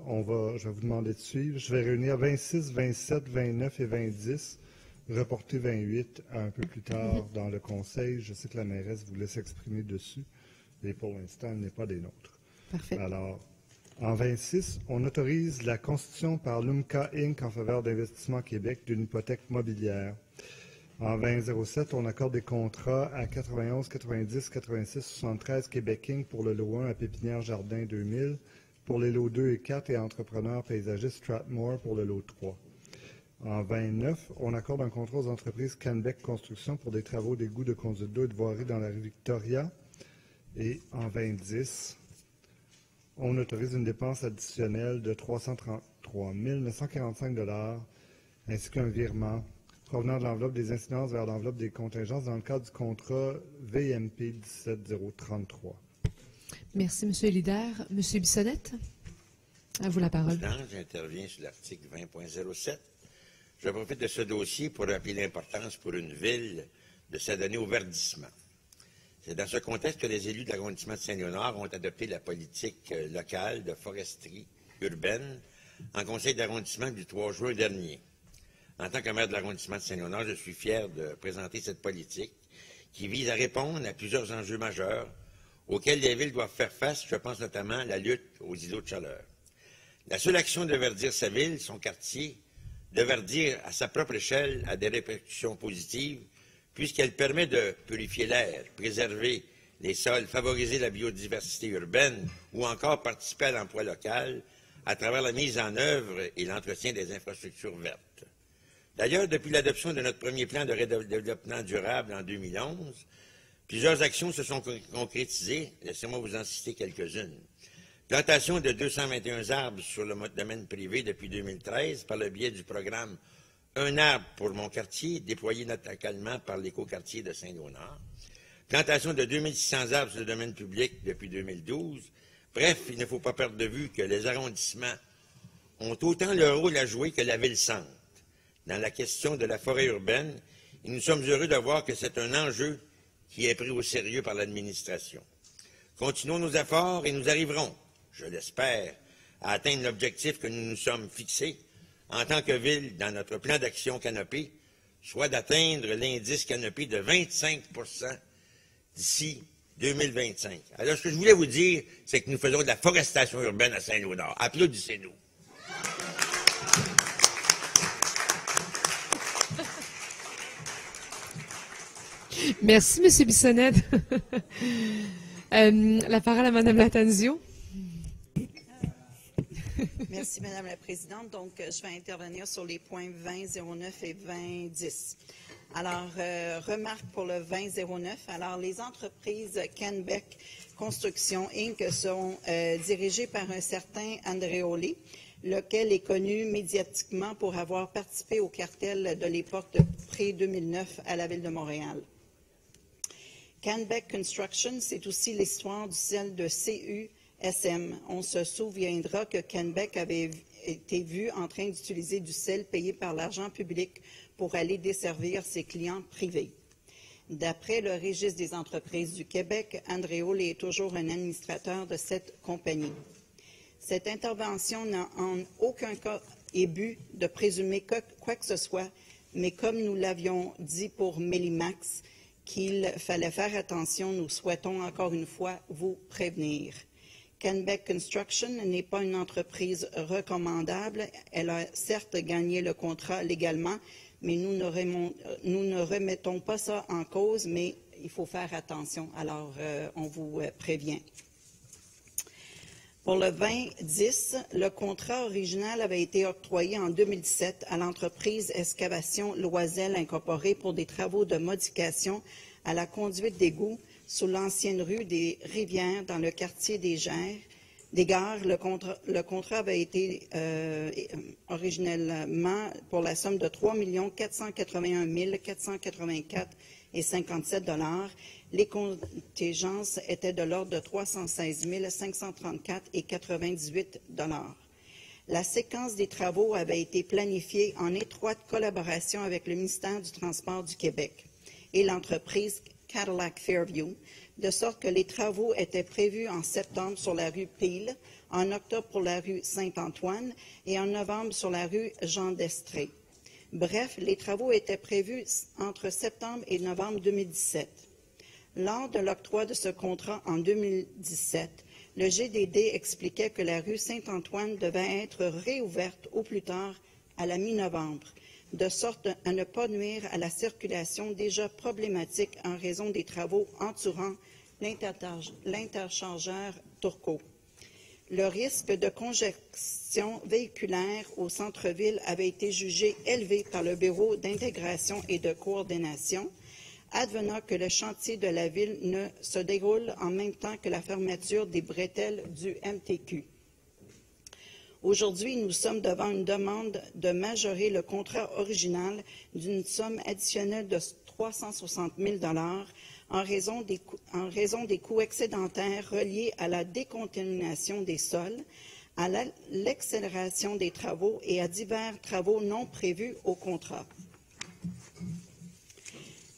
je vais vous demander de suivre. Je vais réunir 26, 27, 29 et 20, reporter 28 un peu plus tard dans le Conseil. Je sais que la mairesse voulait s'exprimer dessus, mais pour l'instant, elle n'est pas des nôtres. Parfait. Alors, en 26, on autorise la constitution par l'UMCA Inc. en faveur d'Investissement Québec d'une hypothèque mobilière. En 2007, on accorde des contrats à 91, 90, 86, 73 Québec Inc. pour le lot 1 à Pépinière Jardin 2000, pour les lots 2 et 4 et entrepreneurs paysagistes Strathmore pour le lot 3. En 29, on accorde un contrat aux entreprises Canbec Construction pour des travaux d'égouts de conduite d'eau et de voirie dans la rue Victoria. Et en 2010, on autorise une dépense additionnelle de 333 945 $ ainsi qu'un virement provenant de l'enveloppe des incidences vers l'enveloppe des contingences dans le cadre du contrat VMP 17033. Merci, M. Lider. M. Bissonnette, à vous la parole. J'interviens sur l'article 20.07. Je profite de ce dossier pour rappeler l'importance pour une ville de s'adonner au verdissement. C'est dans ce contexte que les élus de l'arrondissement de Saint-Léonard ont adopté la politique locale de foresterie urbaine en conseil d'arrondissement du 3 juin dernier. En tant que maire de l'arrondissement de Saint-Léonard, je suis fier de présenter cette politique qui vise à répondre à plusieurs enjeux majeurs auxquels les villes doivent faire face. Je pense notamment à la lutte aux îlots de chaleur. La seule action de verdir sa ville, son quartier, de verdir à sa propre échelle a des répercussions positives puisqu'elle permet de purifier l'air, préserver les sols, favoriser la biodiversité urbaine ou encore participer à l'emploi local à travers la mise en œuvre et l'entretien des infrastructures vertes. D'ailleurs, depuis l'adoption de notre premier plan de développement durable en 2011, plusieurs actions se sont concrétisées. Laissez-moi vous en citer quelques-unes. Plantation de 221 arbres sur le domaine privé depuis 2013 par le biais du programme Un arbre pour mon quartier, déployé localement par l'écoquartier de Saint-Léonard. Plantation de 2600 arbres sur le domaine public depuis 2012. Bref, il ne faut pas perdre de vue que les arrondissements ont autant le rôle à jouer que la ville-centre dans la question de la forêt urbaine, et nous sommes heureux de voir que c'est un enjeu qui est pris au sérieux par l'administration. Continuons nos efforts et nous arriverons, je l'espère, à atteindre l'objectif que nous nous sommes fixés en tant que ville dans notre plan d'action Canopé, soit d'atteindre l'indice Canopé de 25 % d'ici 2025. Alors, ce que je voulais vous dire, c'est que nous faisons de la forestation urbaine à Saint-Léonard. Applaudissez-nous. Merci, M. Bissonnette. La parole à Mme Lattanzio. Merci, Madame la Présidente. Donc, je vais intervenir sur les points 20.09 et 20.10. Alors, remarque pour le 20.09. Alors, les entreprises Canbec Construction Inc. sont dirigées par un certain Andreoli, lequel est connu médiatiquement pour avoir participé au cartel de l'époque de pré-2009 à la Ville de Montréal. Canbec Construction, c'est aussi l'histoire du sel de CUSM. On se souviendra que Canbec avait été vu en train d'utiliser du sel payé par l'argent public pour aller desservir ses clients privés. D'après le registre des entreprises du Québec, Andréoli est toujours un administrateur de cette compagnie. Cette intervention n'a en aucun cas et but de présumer quoi que ce soit, mais comme nous l'avions dit pour Mélimax, qu'il fallait faire attention, nous souhaitons encore une fois vous prévenir. Canbec Construction n'est pas une entreprise recommandable. Elle a certes gagné le contrat légalement, mais nous ne remettons pas ça en cause, mais il faut faire attention. Alors, on vous prévient. Pour le 2010, le contrat original avait été octroyé en 2017 à l'entreprise Excavation Loisel Incorporée pour des travaux de modification à la conduite d'égout sous l'ancienne rue des Rivières dans le quartier des Gares. Le contrat avait été originellement pour la somme de 3 481 484,57 $. Les contingences étaient de l'ordre de 316 534,98 $. La séquence des travaux avait été planifiée en étroite collaboration avec le ministère du Transport du Québec et l'entreprise Cadillac Fairview, de sorte que les travaux étaient prévus en septembre sur la rue Peel, en octobre pour la rue Saint-Antoine et en novembre sur la rue Jean d'Estrée. Bref, les travaux étaient prévus entre septembre et novembre 2017. Lors de l'octroi de ce contrat en 2017, le GDD expliquait que la rue Saint-Antoine devait être réouverte au plus tard à la mi-novembre, de sorte à ne pas nuire à la circulation déjà problématique en raison des travaux entourant l'interchangeur Turcot. Le risque de congestion véhiculaire au centre-ville avait été jugé élevé par le Bureau d'intégration et de coordination, advenant que le chantier de la ville ne se déroule en même temps que la fermeture des bretelles du MTQ. Aujourd'hui, nous sommes devant une demande de majorer le contrat original d'une somme additionnelle de 360 000 en raison des coûts excédentaires reliés à la décontamination des sols, à l'accélération des travaux et à divers travaux non prévus au contrat.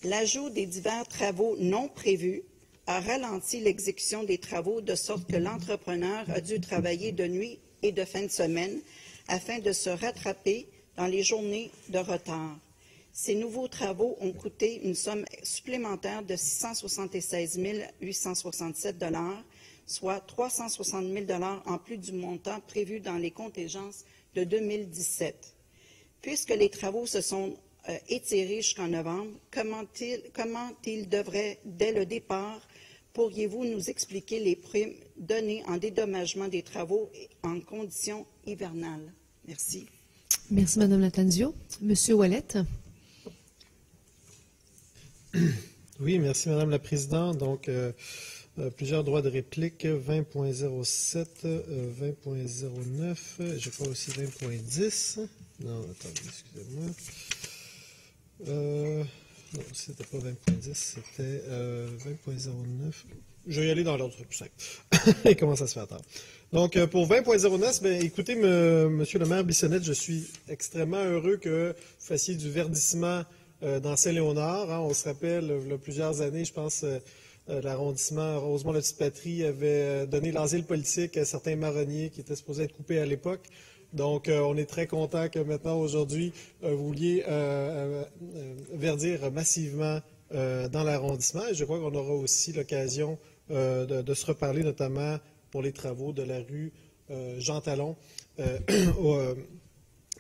L'ajout des divers travaux non prévus a ralenti l'exécution des travaux de sorte que l'entrepreneur a dû travailler de nuit et de fin de semaine afin de se rattraper dans les journées de retard. Ces nouveaux travaux ont coûté une somme supplémentaire de 676 867 $, soit 360 000 $ en plus du montant prévu dans les contingences de 2017. Puisque les travaux se sont étirés jusqu'en novembre, comment ils devraient, dès le départ, pourriez-vous nous expliquer les primes données en dédommagement des travaux en conditions hivernales? Merci. Merci, Mme Lattanzio. Monsieur Ouellette. Oui, merci, Madame la Présidente. Donc, plusieurs droits de réplique, 20.07, 20.09, je crois aussi 20.10. Non, attendez, excusez-moi. Non, c'était pas 20.10, c'était 20.09. Je vais y aller dans l'ordre plus simple. Il commence à se faire tard. Donc, pour 20.09, ben, écoutez, Monsieur le maire Bissonnette, je suis extrêmement heureux que vous fassiez du verdissement dans Saint-Léonard. Hein. On se rappelle, il y a plusieurs années, je pense, l'arrondissement Rosemont-la-Petite-Patrie avait donné l'asile politique à certains marronniers qui étaient supposés être coupés à l'époque. Donc, on est très content que maintenant, aujourd'hui, vous vouliez verdir massivement dans l'arrondissement. Et je crois qu'on aura aussi l'occasion de se reparler, notamment pour les travaux de la rue Jean Talon,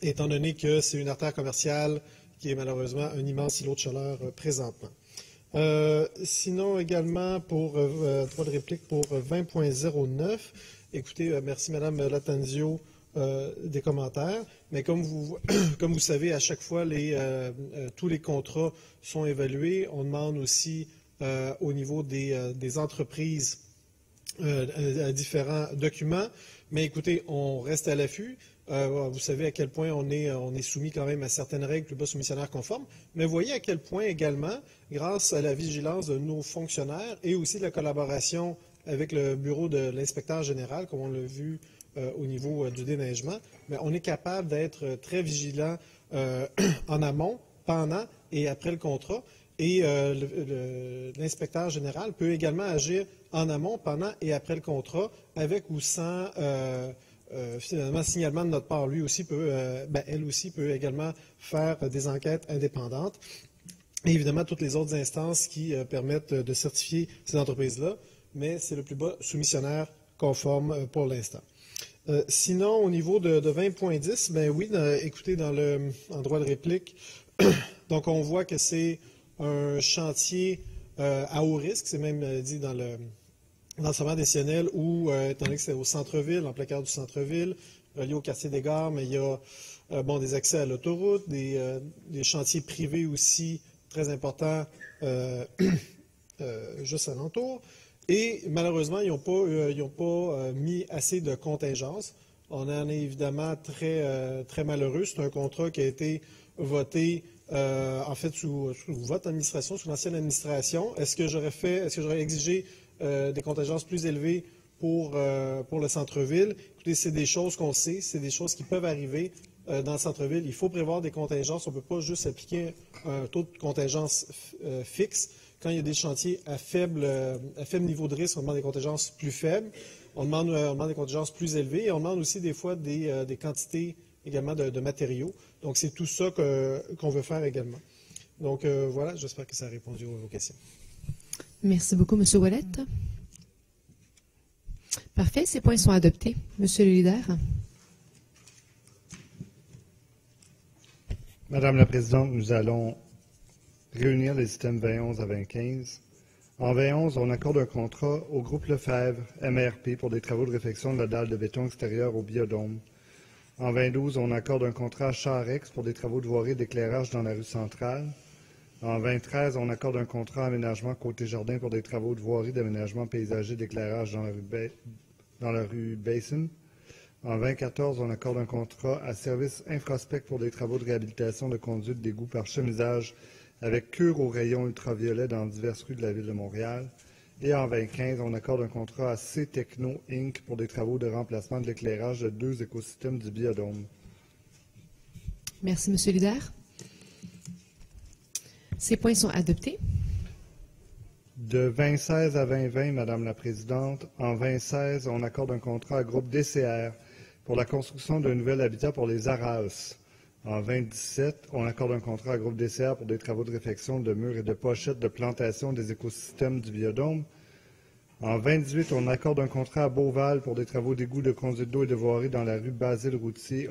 étant donné que c'est une artère commerciale qui est malheureusement un immense îlot de chaleur présentement. Sinon, également, pour droit de réplique pour 20.09, écoutez, merci Mme Lattanzio des commentaires, mais comme vous savez, à chaque fois, tous les contrats sont évalués. On demande aussi au niveau des entreprises différents documents, mais écoutez, on reste à l'affût. Vous savez à quel point on est soumis quand même à certaines règles plus bas soumissionnaires conformes, mais voyez à quel point également, grâce à la vigilance de nos fonctionnaires et aussi de la collaboration avec le bureau de l'inspecteur général, comme on l'a vu au niveau du déneigement, mais on est capable d'être très vigilant en amont, pendant et après le contrat. Et l'inspecteur général peut également agir en amont, pendant et après le contrat, avec ou sans finalement signalement de notre part. Lui aussi elle aussi peut également faire des enquêtes indépendantes. Et évidemment, toutes les autres instances qui permettent de certifier ces entreprises-là, mais c'est le plus bas soumissionnaire conforme pour l'instant. Sinon, au niveau de 20.10, ben oui, écoutez, en droit de réplique, donc on voit que c'est un chantier à haut risque, c'est même dit dans le sommaire décisionnel où, étant donné que c'est au centre-ville, en plein cœur du centre-ville, relié au quartier des Gares, mais il y a des accès à l'autoroute, des chantiers privés aussi très importants juste alentour. Et malheureusement, ils n'ont pas mis assez de contingence. On en est évidemment très, très malheureux. C'est un contrat qui a été voté en fait sous votre administration, sous l'ancienne administration. Est-ce que j'aurais exigé des contingences plus élevées pour le centre-ville? Écoutez, c'est des choses qu'on sait, c'est des choses qui peuvent arriver dans le centre-ville. Il faut prévoir des contingences. On ne peut pas juste appliquer un taux de contingence fixe. quand il y a des chantiers à faible niveau de risque, on demande des contingences plus faibles. On demande des contingences plus élevées et on demande aussi des fois des quantités également de matériaux. Donc, c'est tout ça qu'on veut faire également. Donc, voilà, j'espère que ça a répondu à vos questions. Merci beaucoup, M. Ouellet. Parfait, ces points sont adoptés. Monsieur le leader. Madame la Présidente, nous allons réunir les items 2011 à 2015. En 2011, on accorde un contrat au groupe Lefebvre, MRP, pour des travaux de réfection de la dalle de béton extérieure au biodôme. En 2012, on accorde un contrat à Charex pour des travaux de voirie et d'éclairage dans la rue centrale. En 2013, on accorde un contrat aménagement côté jardin pour des travaux de voirie, d'aménagement paysager, d'éclairage dans la rue Basin. En 2014, on accorde un contrat à Service Infraspec pour des travaux de réhabilitation de conduite d'égout par chemisage avec cure aux rayons ultraviolets dans diverses rues de la Ville de Montréal. Et en 2015, on accorde un contrat à C-Techno Inc. pour des travaux de remplacement de l'éclairage de 2 écosystèmes du biodôme. Merci, M. le leader. Ces points sont adoptés. De 2016 à 2020, Madame la Présidente, en 2016, on accorde un contrat à groupe DCR pour la construction d'un nouvel habitat pour les Araos. En 2017, on accorde un contrat à groupe DCR pour des travaux de réfection de murs et de pochettes de plantation des écosystèmes du biodôme. En 2018, on accorde un contrat à Beauval pour des travaux d'égout de conduite d'eau et de voirie dans les rues Basile-Routier,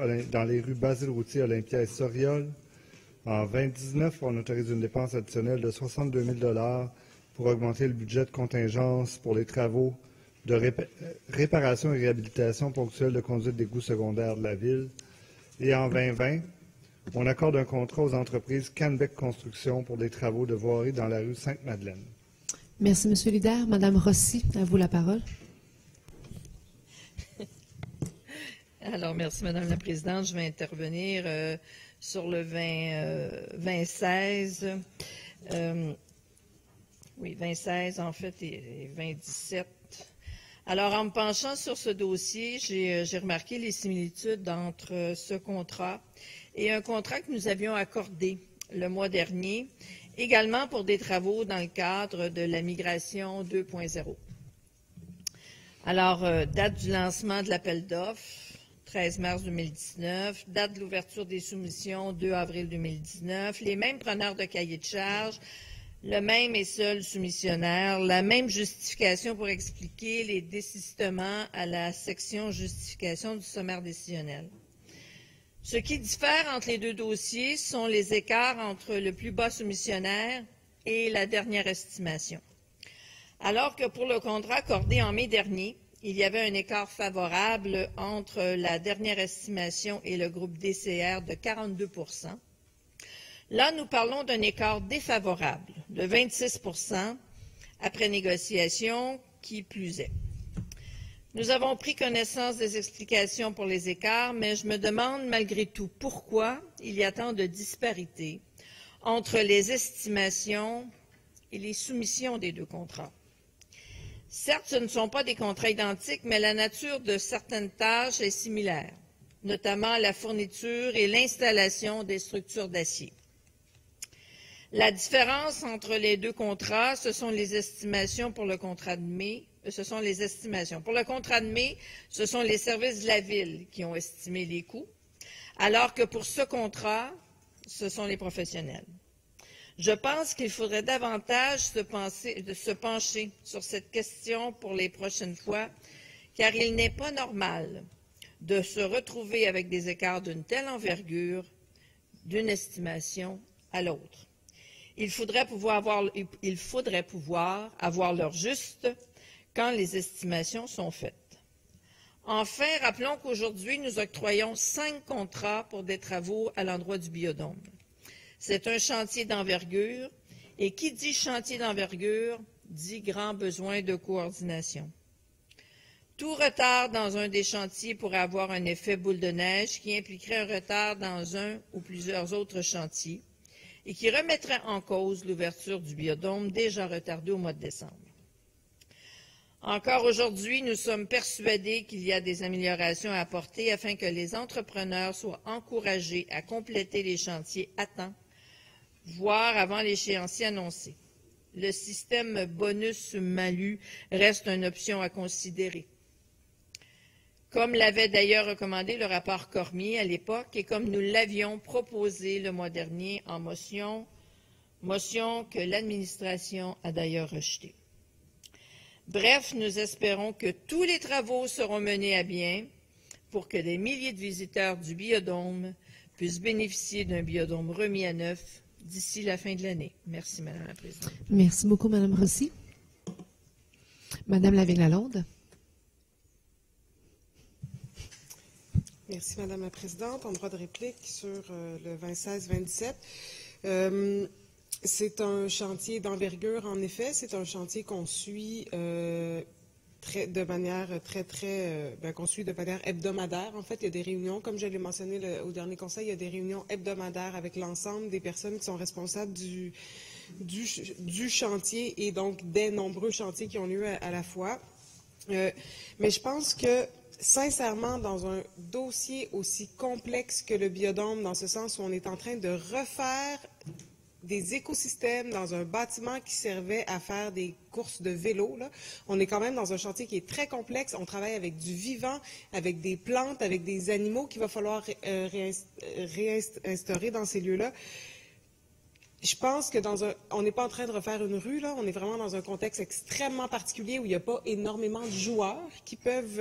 Olympia et Soriol. En 2019, on autorise une dépense additionnelle de 62 000 $ pour augmenter le budget de contingence pour les travaux de réparation et réhabilitation ponctuelle de conduite d'égout secondaire de la Ville. Et en 2020, on accorde un contrat aux entreprises Canbec Construction pour des travaux de voirie dans la rue Sainte-Madeleine. Merci, M. le leader. Madame Rossi, à vous la parole. Alors, merci, Madame la Présidente. Je vais intervenir sur le 2016. Oui, 2016, en fait, et 2017. Alors, en me penchant sur ce dossier, j'ai remarqué les similitudes entre ce contrat et un contrat que nous avions accordé le mois dernier, également pour des travaux dans le cadre de la migration 2.0. Alors, date du lancement de l'appel d'offres, 13 mars 2019, date de l'ouverture des soumissions, 2 avril 2019, les mêmes preneurs de cahiers de charges, le même et seul soumissionnaire, la même justification pour expliquer les désistements à la section justification du sommaire décisionnel. Ce qui diffère entre les deux dossiers sont les écarts entre le plus bas soumissionnaire et la dernière estimation. Alors que pour le contrat accordé en mai dernier, il y avait un écart favorable entre la dernière estimation et le groupe DCR de 42 %. Là, nous parlons d'un écart défavorable de 26 % après négociation, qui plus est. Nous avons pris connaissance des explications pour les écarts, mais je me demande malgré tout pourquoi il y a tant de disparités entre les estimations et les soumissions des deux contrats. Certes, ce ne sont pas des contrats identiques, mais la nature de certaines tâches est similaire, notamment la fourniture et l'installation des structures d'acier. La différence entre les deux contrats, ce sont les estimations pour le contrat de mai. Pour le contrat de mai, ce sont les services de la Ville qui ont estimé les coûts, alors que pour ce contrat, ce sont les professionnels. Je pense qu'il faudrait davantage se pencher sur cette question pour les prochaines fois, car il n'est pas normal de se retrouver avec des écarts d'une telle envergure d'une estimation à l'autre. Il faudrait pouvoir avoir l'heure juste quand les estimations sont faites. Enfin, rappelons qu'aujourd'hui, nous octroyons 5 contrats pour des travaux à l'endroit du biodôme. C'est un chantier d'envergure, et qui dit chantier d'envergure dit grand besoin de coordination. Tout retard dans un des chantiers pourrait avoir un effet boule de neige qui impliquerait un retard dans un ou plusieurs autres chantiers et qui remettrait en cause l'ouverture du biodôme déjà retardée au mois de décembre. Encore aujourd'hui, nous sommes persuadés qu'il y a des améliorations à apporter afin que les entrepreneurs soient encouragés à compléter les chantiers à temps, voire avant l'échéancier annoncé. le système bonus-malus reste une option à considérer. Comme l'avait d'ailleurs recommandé le rapport Cormier à l'époque et comme nous l'avions proposé le mois dernier en motion que l'administration a d'ailleurs rejetée. Bref, nous espérons que tous les travaux seront menés à bien pour que des milliers de visiteurs du biodôme puissent bénéficier d'un biodôme remis à neuf d'ici la fin de l'année. Merci, Madame la Présidente. Merci beaucoup, Madame Rossi. Madame Lavigne-Lalonde. Merci, Madame la Présidente. En droit de réplique sur le 26-27. C'est un chantier d'envergure, en effet. C'est un chantier qu'on suit de manière qu'on suit de manière hebdomadaire. En fait, il y a des réunions, comme je l'ai mentionné au dernier conseil, il y a des réunions hebdomadaires avec l'ensemble des personnes qui sont responsables du chantier et donc des nombreux chantiers qui ont lieu à la fois. Mais je pense que sincèrement, dans un dossier aussi complexe que le biodôme, dans ce sens où on est en train de refaire des écosystèmes dans un bâtiment qui servait à faire des courses de vélo, là, on est quand même dans un chantier qui est très complexe. On travaille avec du vivant, avec des plantes, avec des animaux qu'il va falloir réinstaurer dans ces lieux-là. Je pense que on n'est pas en train de refaire une rue, là. On est vraiment dans un contexte extrêmement particulier où il n'y a pas énormément de joueurs qui peuvent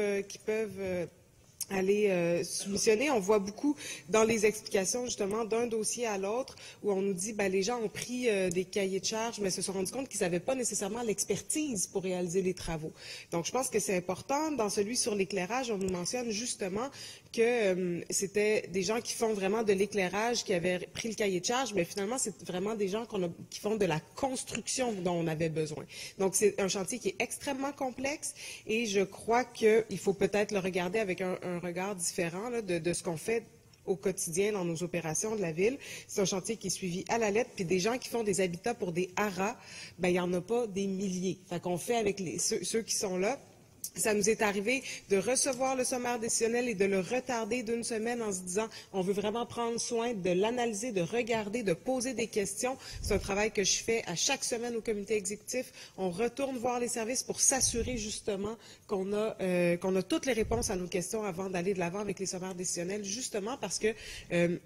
aller soumissionner. On voit beaucoup dans les explications, justement, d'un dossier à l'autre, où on nous dit, les gens ont pris des cahiers de charges, mais se sont rendus compte qu'ils n'avaient pas nécessairement l'expertise pour réaliser les travaux. Donc, je pense que c'est important. Dans celui sur l'éclairage, on nous mentionne justement que c'était des gens qui font vraiment de l'éclairage, qui avaient pris le cahier de charge, mais finalement, c'est vraiment des gens qui font de la construction dont on avait besoin. Donc, c'est un chantier qui est extrêmement complexe et je crois qu'il faut peut-être le regarder avec un regard différent là, de ce qu'on fait au quotidien dans nos opérations de la ville. C'est un chantier qui est suivi à la lettre, puis des gens qui font des habitats pour des haras, il n'y en a pas des milliers. Fait qu'on fait avec ceux qui sont là. Ça nous est arrivé de recevoir le sommaire décisionnel et de le retarder d'une semaine en se disant on veut vraiment prendre soin de l'analyser, de regarder, de poser des questions. C'est un travail que je fais à chaque semaine au comité exécutif. On retourne voir les services pour s'assurer justement qu'on a toutes les réponses à nos questions avant d'aller de l'avant avec les sommaires décisionnels, justement parce que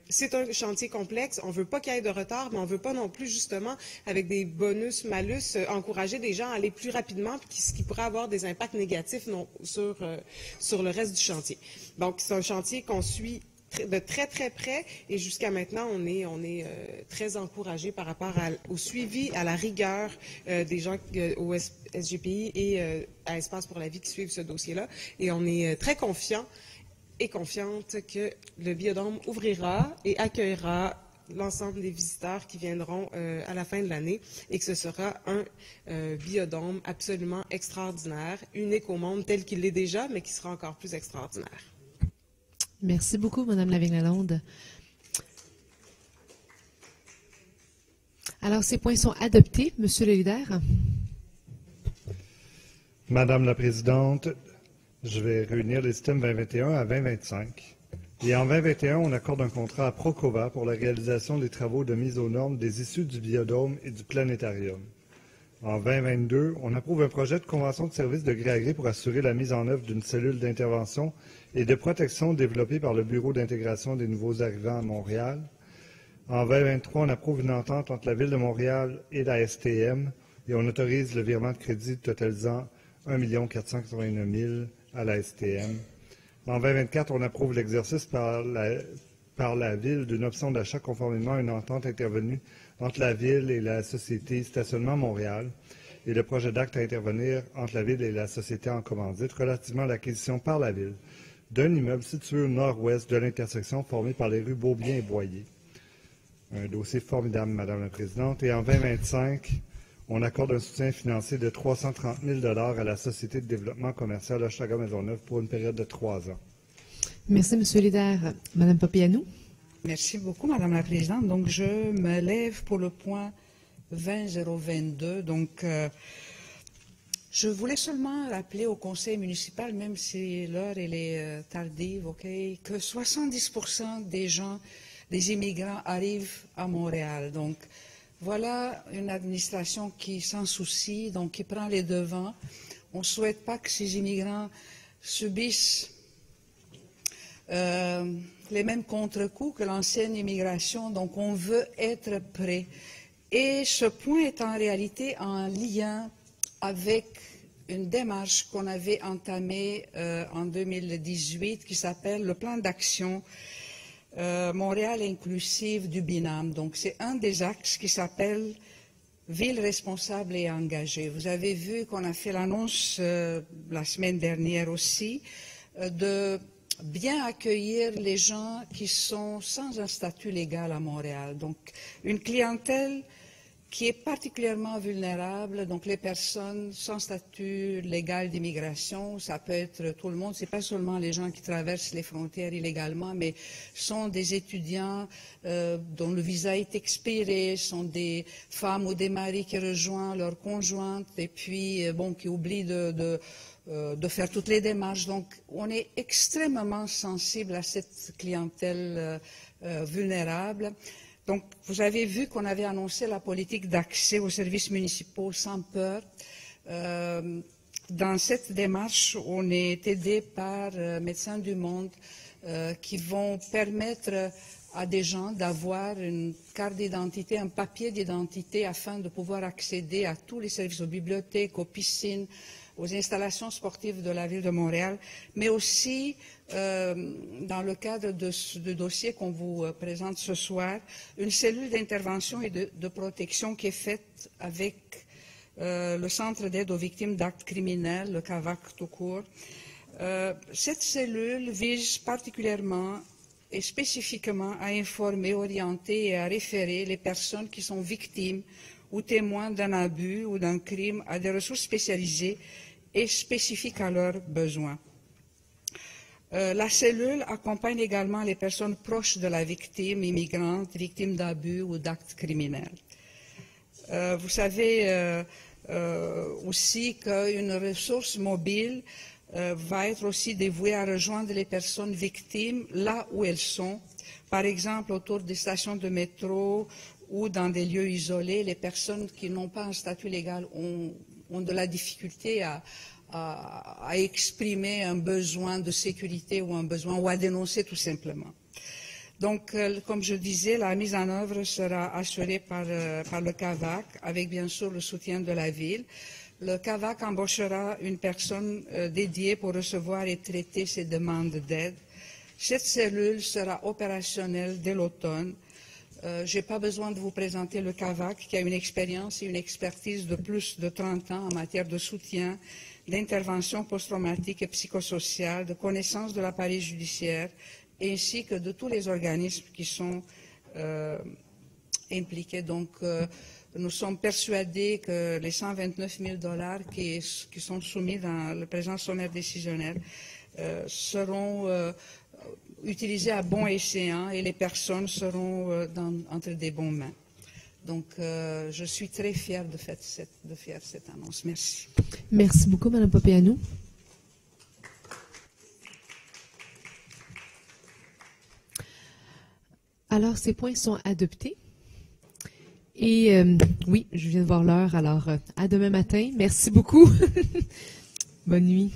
c'est un chantier complexe. On ne veut pas qu'il y ait de retard, mais on ne veut pas non plus justement avec des bonus-malus encourager des gens à aller plus rapidement, ce qui pourrait avoir des impacts négatifs sur le reste du chantier. Donc, c'est un chantier qu'on suit de très, très près et jusqu'à maintenant, on est très encouragé par rapport au suivi, à la rigueur des gens au SGPI et à Espace pour la vie qui suivent ce dossier-là. Et on est très confiant et confiante que le biodôme ouvrira et accueillera l'ensemble des visiteurs qui viendront à la fin de l'année et que ce sera un biodôme absolument extraordinaire, unique au monde tel qu'il l'est déjà, mais qui sera encore plus extraordinaire. Merci beaucoup, Mme Lavigne-Lalonde. Alors, ces points sont adoptés. Monsieur le leader. Madame la Présidente, je vais réunir les systèmes 2021 à 2025. Et en 2021, on accorde un contrat à Procova pour la réalisation des travaux de mise aux normes des issues du biodôme et du planétarium. En 2022, on approuve un projet de convention de service de gré à gré pour assurer la mise en œuvre d'une cellule d'intervention et de protection développée par le Bureau d'intégration des nouveaux arrivants à Montréal. En 2023, on approuve une entente entre la Ville de Montréal et la STM et on autorise le virement de crédit totalisant 1 489 000 à la STM. En 2024, on approuve l'exercice par la Ville d'une option d'achat conformément à une entente intervenue entre la Ville et la Société Stationnement Montréal et le projet d'acte à intervenir entre la Ville et la Société en commandite relativement à l'acquisition par la Ville d'un immeuble situé au nord-ouest de l'intersection formée par les rues Beaubien et Boyer. Un dossier formidable, Madame la Présidente. Et en 2025, on accorde un soutien financier de 330 000 $ à la Société de développement commercial Hochelaga-Maisonneuve pour une période de 3 ans. Merci, Monsieur le leader. Madame Papianou. Merci beaucoup, Madame la Présidente. Donc, je me lève pour le point 20-022. Donc, je voulais seulement rappeler au Conseil municipal, même si l'heure est tardive, que 70% des gens, des immigrants arrivent à Montréal. Donc, Voilà une administration qui s'en soucie, donc qui prend les devants. On ne souhaite pas que ces immigrants subissent les mêmes contre-coups que l'ancienne immigration, donc on veut être prêt. Et ce point est en réalité en lien avec une démarche qu'on avait entamée en 2018 qui s'appelle le plan d'action Montréal inclusive du BINAM. Donc c'est un des axes qui s'appelle Ville responsable et engagée. Vous avez vu qu'on a fait l'annonce la semaine dernière aussi de bien accueillir les gens qui sont sans un statut légal à Montréal. Donc une clientèle qui est particulièrement vulnérable, donc les personnes sans statut légal d'immigration, ça peut être tout le monde, ce n'est pas seulement les gens qui traversent les frontières illégalement, mais sont des étudiants dont le visa est expiré, sont des femmes ou des maris qui rejoignent leur conjointe et puis qui oublient de faire toutes les démarches. Donc on est extrêmement sensible à cette clientèle vulnérable. Donc, vous avez vu qu'on avait annoncé la politique d'accès aux services municipaux sans peur. Dans cette démarche, on est aidé par Médecins du Monde qui vont permettre à des gens d'avoir une carte d'identité, un papier d'identité afin de pouvoir accéder à tous les services, aux bibliothèques, aux piscines, aux installations sportives de la Ville de Montréal, mais aussi dans le cadre de dossier qu'on vous présente ce soir, une cellule d'intervention et de protection qui est faite avec le Centre d'aide aux victimes d'actes criminels, le CAVAC tout court. Cette cellule vise particulièrement et spécifiquement à informer, orienter et à référer les personnes qui sont victimes ou témoins d'un abus ou d'un crime à des ressources spécialisées et spécifiques à leurs besoins. La cellule accompagne également les personnes proches de la victime immigrante, victime d'abus ou d'actes criminels. Vous savez aussi qu'une ressource mobile va être aussi dévouée à rejoindre les personnes victimes là où elles sont, par exemple autour des stations de métro ou dans des lieux isolés. Les personnes qui n'ont pas un statut légal ont de la difficulté à exprimer un besoin de sécurité ou un besoin ou à dénoncer tout simplement. Donc, comme je disais, la mise en œuvre sera assurée par le CAVAC avec bien sûr le soutien de la Ville. Le CAVAC embauchera une personne dédiée pour recevoir et traiter ces demandes d'aide. Cette cellule sera opérationnelle dès l'automne. Je n'ai pas besoin de vous présenter le CAVAC qui a une expérience et une expertise de plus de 30 ans en matière de soutien, d'intervention post-traumatique et psychosociale, de connaissance de l'appareil judiciaire, ainsi que de tous les organismes qui sont impliqués. Donc, nous sommes persuadés que les 129 000 $ qui sont soumis dans le présent sommaire décisionnel seront utilisés à bon escient et les personnes seront entre des bonnes mains. Donc, je suis très fière de faire cette annonce. Merci. Merci beaucoup, Mme Papayannou. Alors, ces points sont adoptés. Et oui, je viens de voir l'heure. Alors, à demain matin. Merci beaucoup. Bonne nuit.